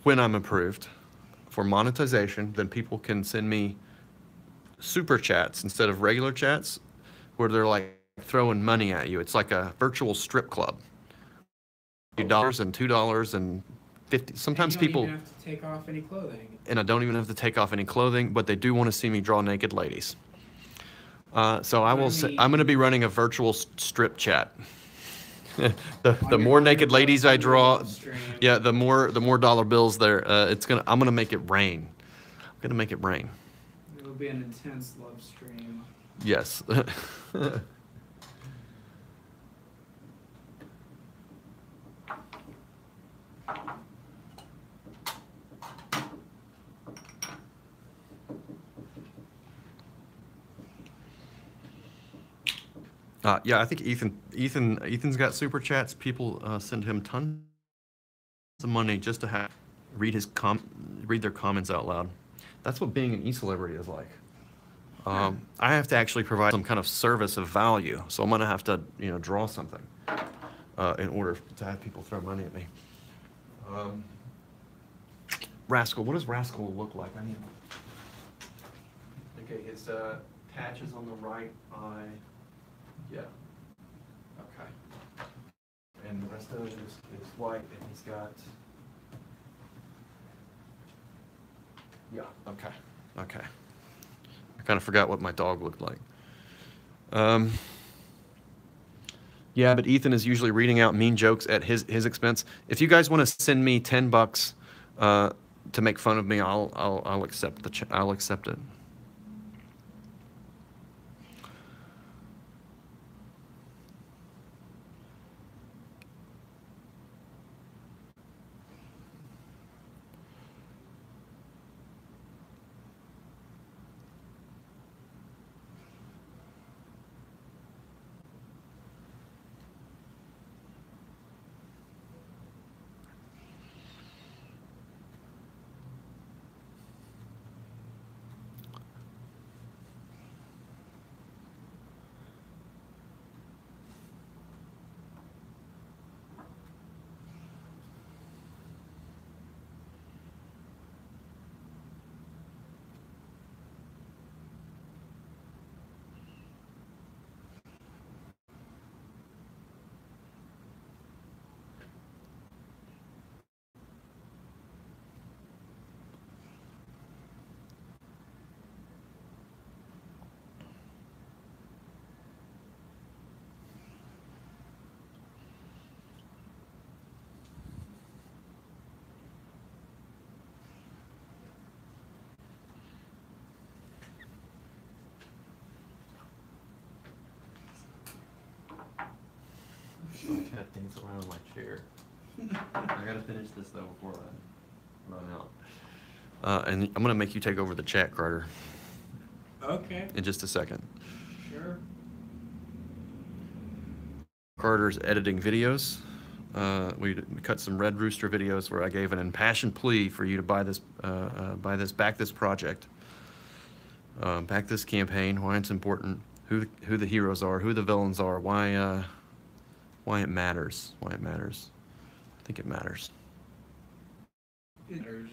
when I'm approved for monetization, then people can send me Super Chats instead of regular chats. where they're like throwing money at you. It's like a virtual strip club. $2 and $2 and 50. Sometimes and you don't people, even have to take off any clothing. and I don't even have to take off any clothing, but they do want to see me draw naked ladies. So I will say, I'm going to be running a virtual strip chat. the more naked ladies I draw, yeah, the more dollar bills there. I'm gonna make it rain. I'm gonna make it rain. It'll be an intense love stream. Yes. Yeah, I think Ethan's got super chats. People send him tons of money just to read their comments out loud. That's what being an e-celebrity is like. I have to actually provide some kind of service of value, so I'm gonna have to, draw something in order to have people throw money at me. Rascal, what does Rascal look like? Okay, his patches on the right eye. Yeah. Okay. And the rest of it is white, and he's got. Yeah. Okay. Okay. I kind of forgot what my dog looked like. Yeah, but Ethan is usually reading out mean jokes at his expense. If you guys want to send me $10 to make fun of me, I'll accept I'll accept it. I gotta dance around in my chair. I gotta finish this though before I run out. And I'm gonna make you take over the chat, Carter. Okay. In just a second. Sure. Carter's editing videos. We cut some Red Rooster videos where I gave an impassioned plea for you to back this project, back this campaign. Why it's important, who the heroes are, who the villains are, why it matters. Why it matters. I think it matters. It matters.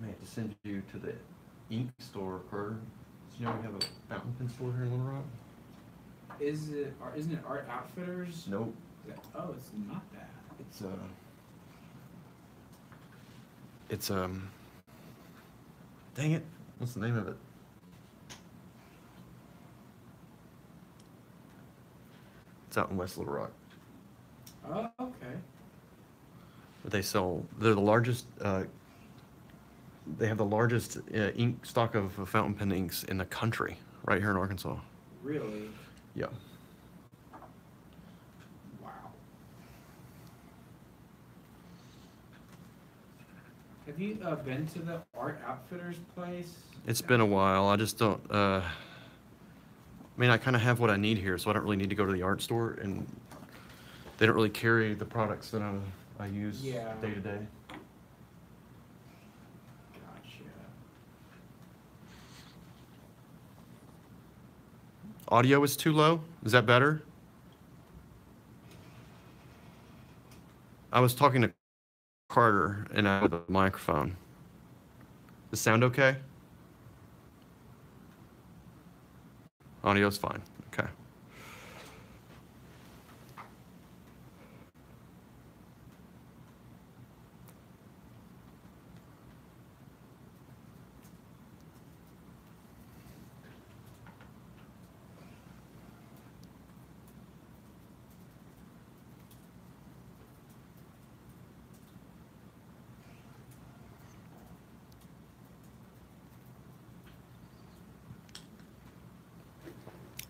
May have to send you to the ink store, Carter. You know we have a fountain pen store here in Little Rock? Isn't it Art Outfitters? Nope. Oh, it's not that. Dang it. What's the name of it? It's out in West Little Rock. Oh, okay. They're the largest, they have the largest ink stock of fountain pen inks in the country, right here in Arkansas. Really? Yeah. Wow. Have you been to the Art Outfitters place? It's been a while. I just don't, I mean, I kind of have what I need here, so I don't really need to go to the art store, and they don't really carry the products that I use Yeah. day to day. Gotcha. Audio is too low? Is that better? I was talking to Carter and I with a microphone. Does it sound okay? Audio's fine. Okay.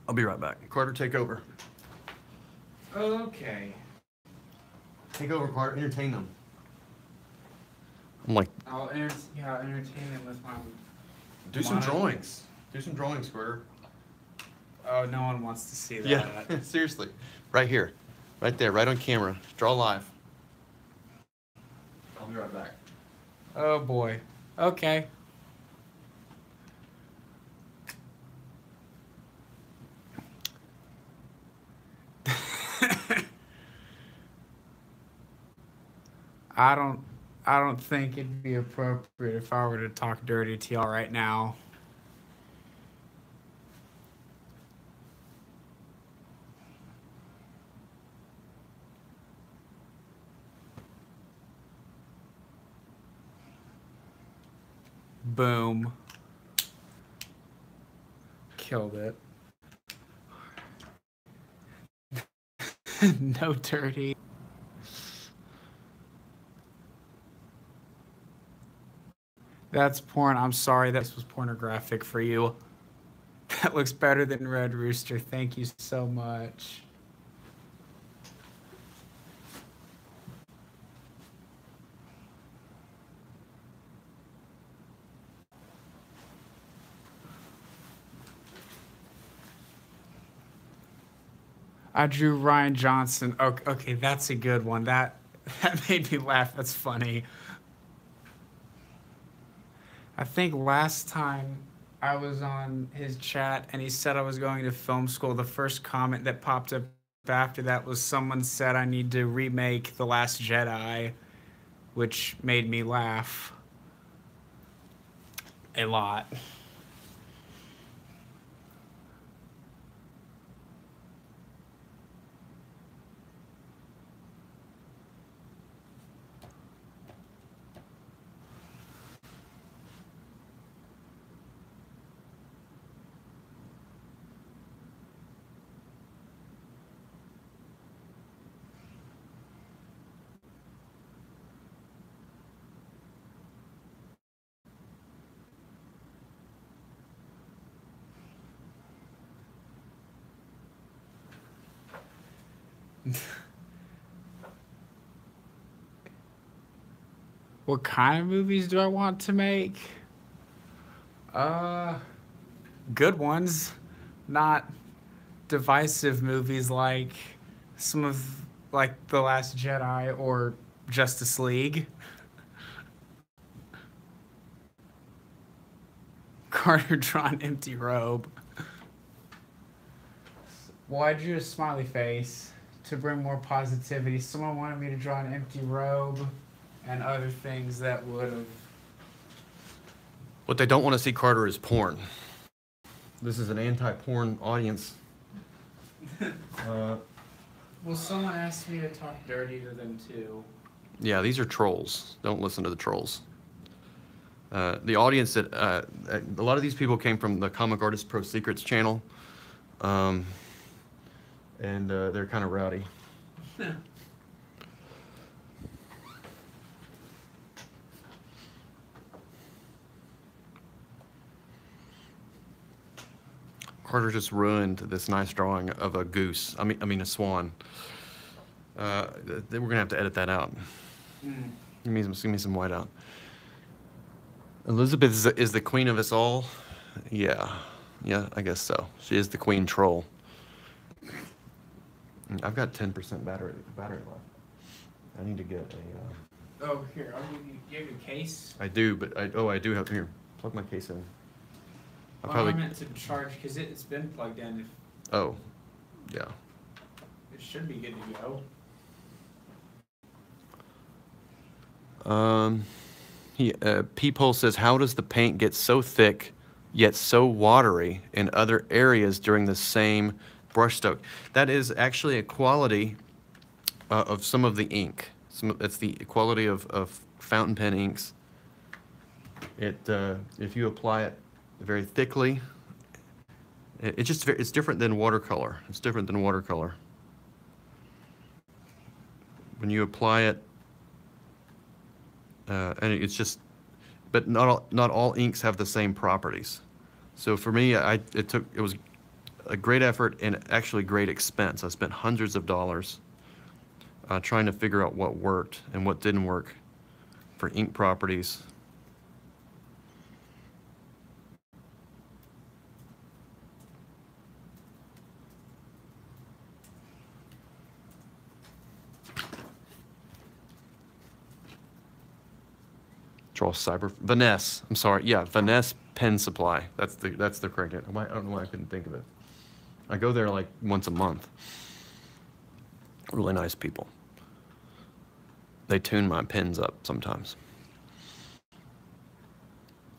I'll be right back. Carter, take over. Okay. Take over, Carter. Entertain them. I'm like, I'll entertain them with my. do some Mine. drawings. Do some drawings, Carter. Oh, no one wants to see that. Yeah, seriously. Right here. Right there, right on camera. Draw live. I'll be right back. Oh boy. Okay. I don't think it'd be appropriate if I were to talk dirty to y'all right now. Boom. Killed it. No dirty. That's porn. I'm sorry, this was pornographic for you. That looks better than Red Rooster. Thank you so much. I drew Ryan Johnson. Okay, that's a good one. That made me laugh. That's funny. I think last time I was on his chat and he said I was going to film school, the first comment that popped up after that was someone said I need to remake The Last Jedi, which made me laugh a lot. What kind of movies do I want to make? Good ones, not divisive movies like some of like The Last Jedi or Justice League. Carter drawn empty robe. Well, I drew a smiley face to bring more positivity. Someone wanted me to draw an empty robe and other things that would have. What they don't want to see, Carter, is porn. This is an anti-porn audience. Well, someone asked me to talk dirty to them too. Yeah, these are trolls. Don't listen to the trolls. The audience that a lot of these people came from the Comic Artist Pro Secrets channel, and and they're kind of rowdy. Carter just ruined this nice drawing of a goose. I mean a swan. We're gonna have to edit that out. Give me some white out. Elizabeth is the queen of us all. Yeah, I guess so. She is the queen troll. I've got 10% battery left. I need to get a. Oh, here. You have a case? I do, but I do have here. Plug my case in. I meant to charge because it's been plugged in. Oh, yeah. It should be good to go. Peephole says, how does the paint get so thick yet so watery in other areas during the same brushstroke? That is actually a quality of some of the ink. It's the quality of fountain pen inks. If you apply it very thickly, it's different than watercolor. It's different than watercolor. When you apply it, and it's just, but not all inks have the same properties. So for me, it was a great effort and actually great expense. I spent hundreds of dollars trying to figure out what worked and what didn't work for ink properties. Vaness. I'm sorry. Yeah, Vaness Pen Supply. That's the correct name. I don't know why I couldn't think of it. I go there like once a month. Really nice people. They tune my pens up sometimes.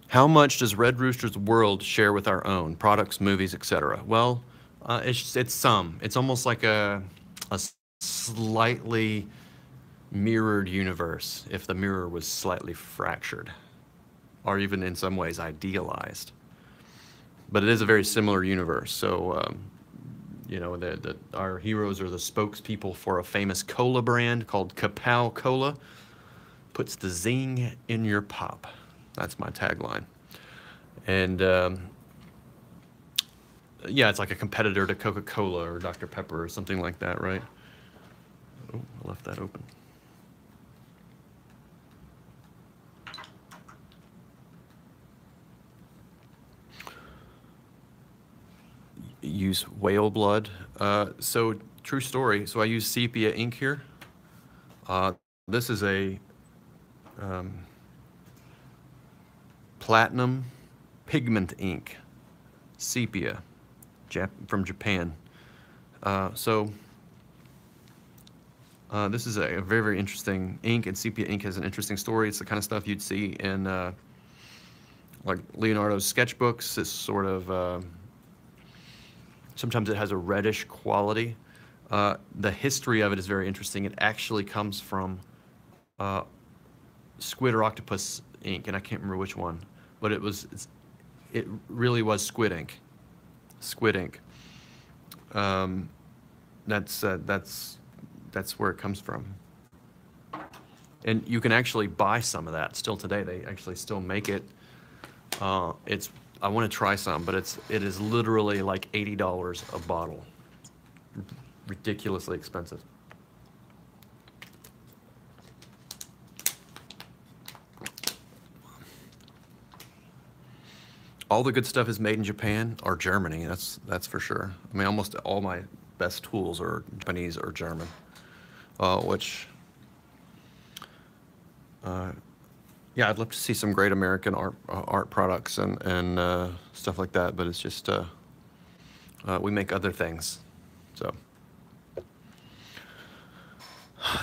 How much does Red Rooster's world share with our own products, movies, etc.? Well, it's some. It's almost like a slightly mirrored universe if the mirror was slightly fractured, or even in some ways idealized. But it is a very similar universe. So, you know, our heroes are the spokespeople for a famous cola brand called Kapow Cola. Puts the zing in your pop. That's my tagline. And yeah, it's like a competitor to Coca-Cola or Dr. Pepper or something like that, right? Oh, I left that open. Use whale blood. So true story. So I use sepia ink here. This is a platinum pigment ink, sepia, from Japan. This is a very, very interesting ink, and sepia ink has an interesting story. It's the kind of stuff you'd see in like Leonardo's sketchbooks. It's sort of sometimes it has a reddish quality. The history of it is very interesting. It actually comes from squid or octopus ink, and I can't remember which one, but it really was squid ink. Squid ink. That's where it comes from. And you can actually buy some of that still today. They actually still make it. I want to try some, but it is literally like $80 a bottle. Ridiculously expensive. All the good stuff is made in Japan or Germany. That's for sure. I mean, almost all my best tools are Japanese or German, which. Yeah, I'd love to see some great American art products and stuff like that, but it's just we make other things. So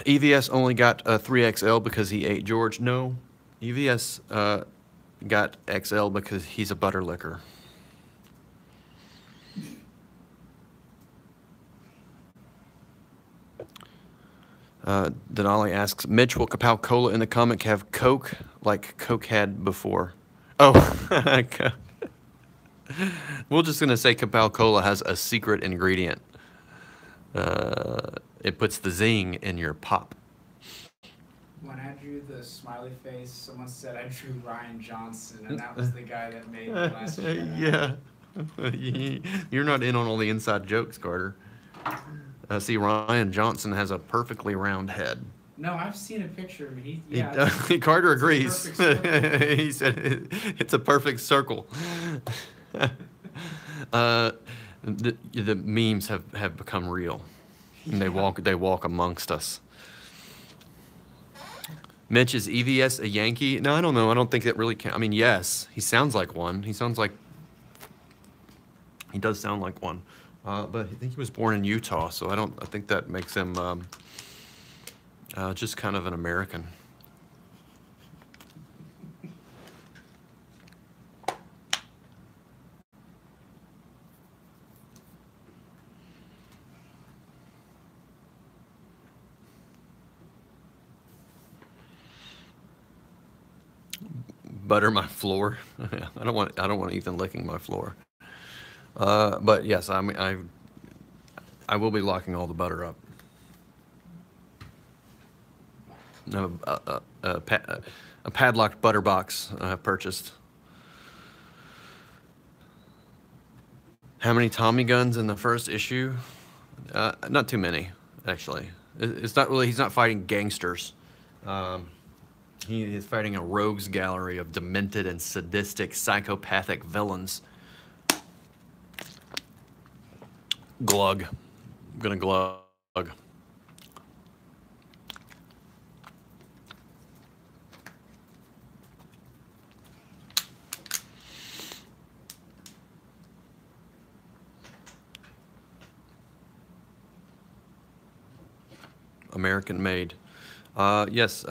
EVS only got a 3XL because he ate George. No, EVS got XL because he's a butter licker. Denali asks, Mitch, will Kapow Cola in the comic have Coke like Coke had before? Oh, we're just going to say Kapow Cola has a secret ingredient It puts the zing in your pop. When I drew the smiley face, someone said I drew Ryan Johnson, and that was the guy that made the last Jedi. Yeah. You're not in on all the inside jokes, Carter. See, Ryan Johnson has a perfectly round head. No, I've seen a picture of him. Carter agrees. It's a perfect circle. He said it's a perfect circle. The memes have become real, and they walk amongst us. Mitch, is EVS a Yankee? No, I don't know. I don't think that really can. I mean, yes, he sounds like one. He does sound like one. But I think he was born in Utah, so I think that makes him just kind of an American. Butter my floor. I don't want Ethan licking my floor. But yes, I will be locking all the butter up. A padlocked butter box I have purchased. How many Tommy guns in the first issue? Not too many, actually. It's not really. He's not fighting gangsters. He is fighting a rogues gallery of demented and sadistic psychopathic villains. Glug. I'm gonna glug. American made. Yes,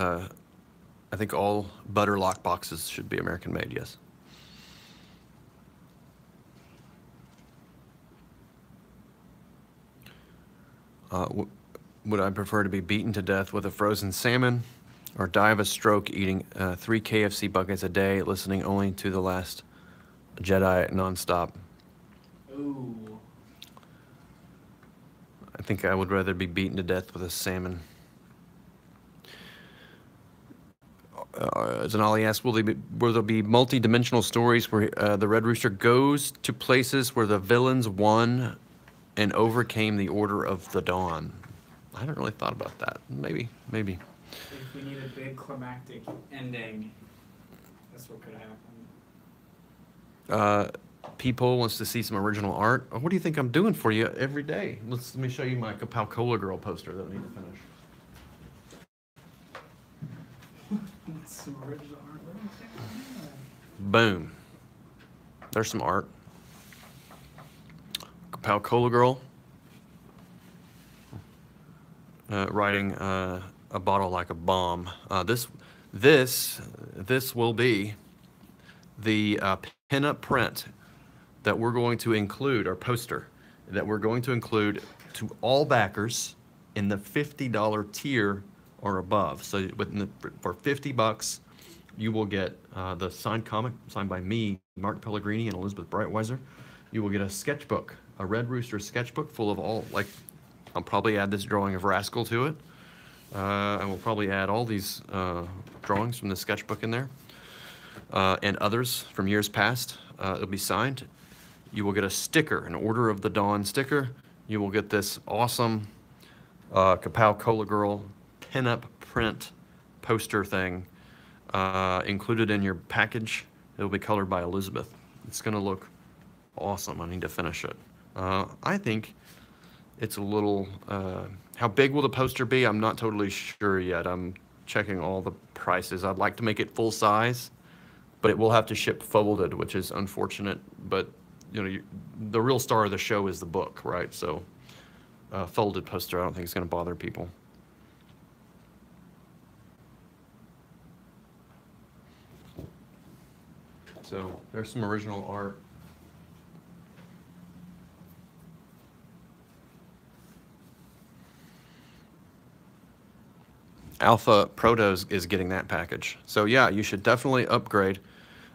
I think all butter lock boxes should be American made, yes. Would I prefer to be beaten to death with a frozen salmon or die of a stroke eating 3 KFC buckets a day, listening only to The Last Jedi nonstop? Ooh. I think I would rather be beaten to death with a salmon. Zanali asks, will there be multi-dimensional stories where the Red Rooster goes to places where the villains won and overcame the Order of the Dawn? I haven't really thought about that. Maybe. If we need a big climactic ending, that's what could happen. People wants to see some original art. What do you think I'm doing for you every day? Let me show you my Kapow Cola Girl poster that I need to finish. Some original art. Boom. There's some art. Kapow Cola Girl. Writing a bottle like a bomb. This will be the pinup print that we're going to include, our poster, that we're going to include to all backers in the $50 tier or above. So for $50, you will get the signed comic signed by me, Mark Pellegrini, and Elizabeth Breitweiser. You will get a sketchbook, a Red Rooster sketchbook full of all, like, I'll probably add this drawing of Rascal to it. I will probably add all these drawings from the sketchbook in there and others from years past. It'll be signed. You will get a sticker, an Order of the Dawn sticker. You will get this awesome Kapow Cola Girl pinup print poster thing included in your package. It'll be colored by Elizabeth. It's gonna look awesome. I need to finish it. I think it's a little, how big will the poster be? I'm not totally sure yet. I'm checking all the prices. I'd like to make it full size, but it will have to ship folded, which is unfortunate. But you know, the real star of the show is the book, right? So folded poster, I don't think it's gonna bother people. So there's some original art. Alpha Protos is getting that package. So yeah, you should definitely upgrade.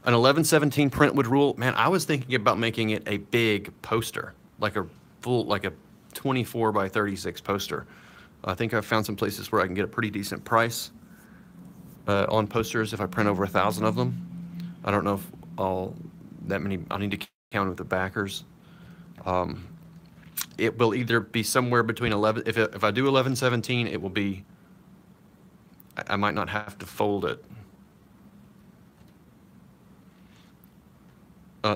An 1117 print would rule. Man, I was thinking about making it a big poster, like a full, like a 24 by 36 poster. I think I've found some places where I can get a pretty decent price on posters if I print over 1,000 of them. I don't know if I'll need to count with the backers. It will either be somewhere between 11, if I do 1117, it will be, I might not have to fold it.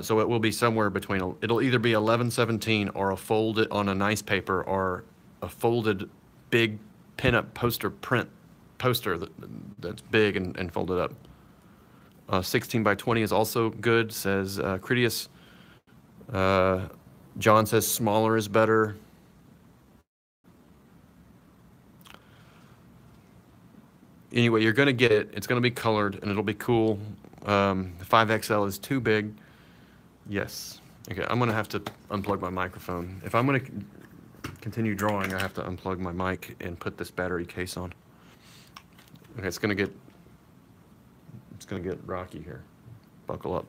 So it will be somewhere between, it'll either be 1117 or a folded on a nice paper or a folded big pinup poster print poster that's big and folded up. 16 by 20 is also good, says Critias. John says smaller is better. Anyway, you're going to get it. It's going to be colored and it'll be cool. 5XL is too big. Yes. Okay, I'm going to have to unplug my microphone. If I'm going to continue drawing, I have to unplug my mic and put this battery case on. Okay, it's going to get rocky here. Buckle up.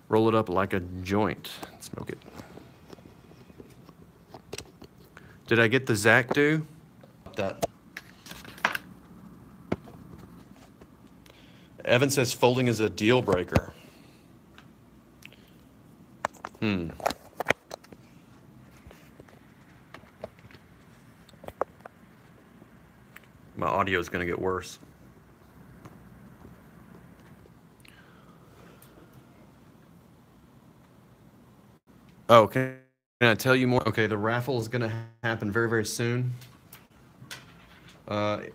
Roll it up like a joint. Smoke it. Did I get the Zach do? That. Evan says folding is a deal breaker. My audio is going to get worse. Oh, can I tell you more? Okay, the raffle is going to happen very, very soon. I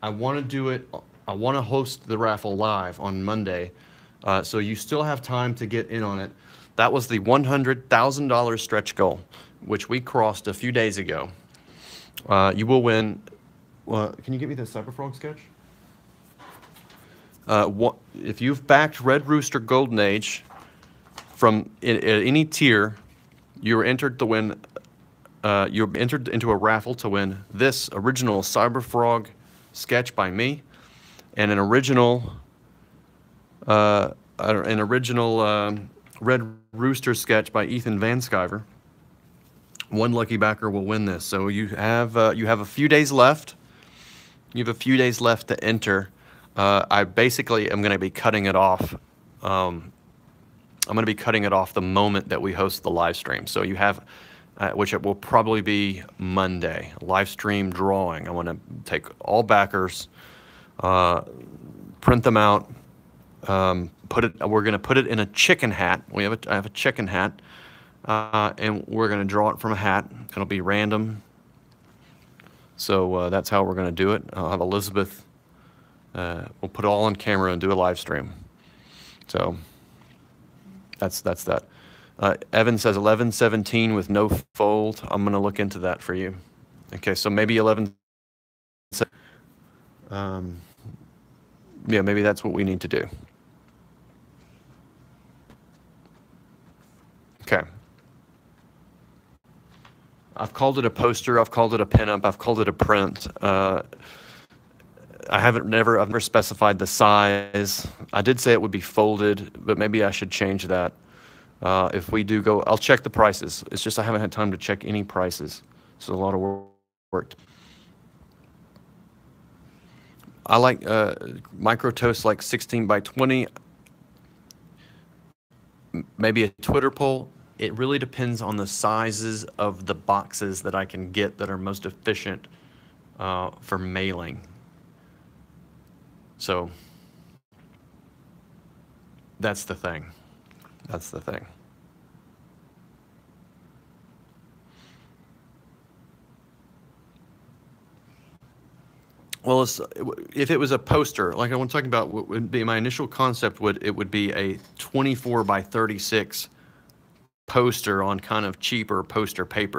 want to do it. I want to host the raffle live on Monday. So you still have time to get in on it. That was the $100,000 stretch goal, which we crossed a few days ago. You will win. Can you give me the Cyberfrog sketch? If you've backed Red Rooster Golden Age from at any tier, you're entered to win. You're entered into a raffle to win this original Cyberfrog sketch by me, and an original Red Rooster sketch by Ethan Van Sciver. One lucky backer will win this. So you have a few days left. You have a few days left to enter. I basically am going to be cutting it off. I'm going to be cutting it off the moment that we host the live stream. So you have, which it will probably be Monday, live stream drawing. I want to take all backers, print them out, we're going to put it in a chicken hat. I have a chicken hat, and we're going to draw it from a hat. It'll be random. So that's how we're going to do it. I'll have Elizabeth, we'll put it all on camera and do a live stream. So that's that. Evan says 1117 with no fold. I'm going to look into that for you. Okay, so maybe 11. Yeah, maybe that's what we need to do. Okay. I've called it a poster. I've called it a pinup. I've called it a print. I've never specified the size. I did say it would be folded, but maybe I should change that. If we do go, I'll check the prices. It's just I haven't had time to check any prices. So a lot of work. I like micro toast like 16 by 20. Maybe a Twitter poll. It really depends on the sizes of the boxes that I can get that are most efficient for mailing. So that's the thing. That's the thing. Well, if it was a poster, like I was talking about, what would be my initial concept would be a 24 by 36 poster on kind of cheaper poster paper.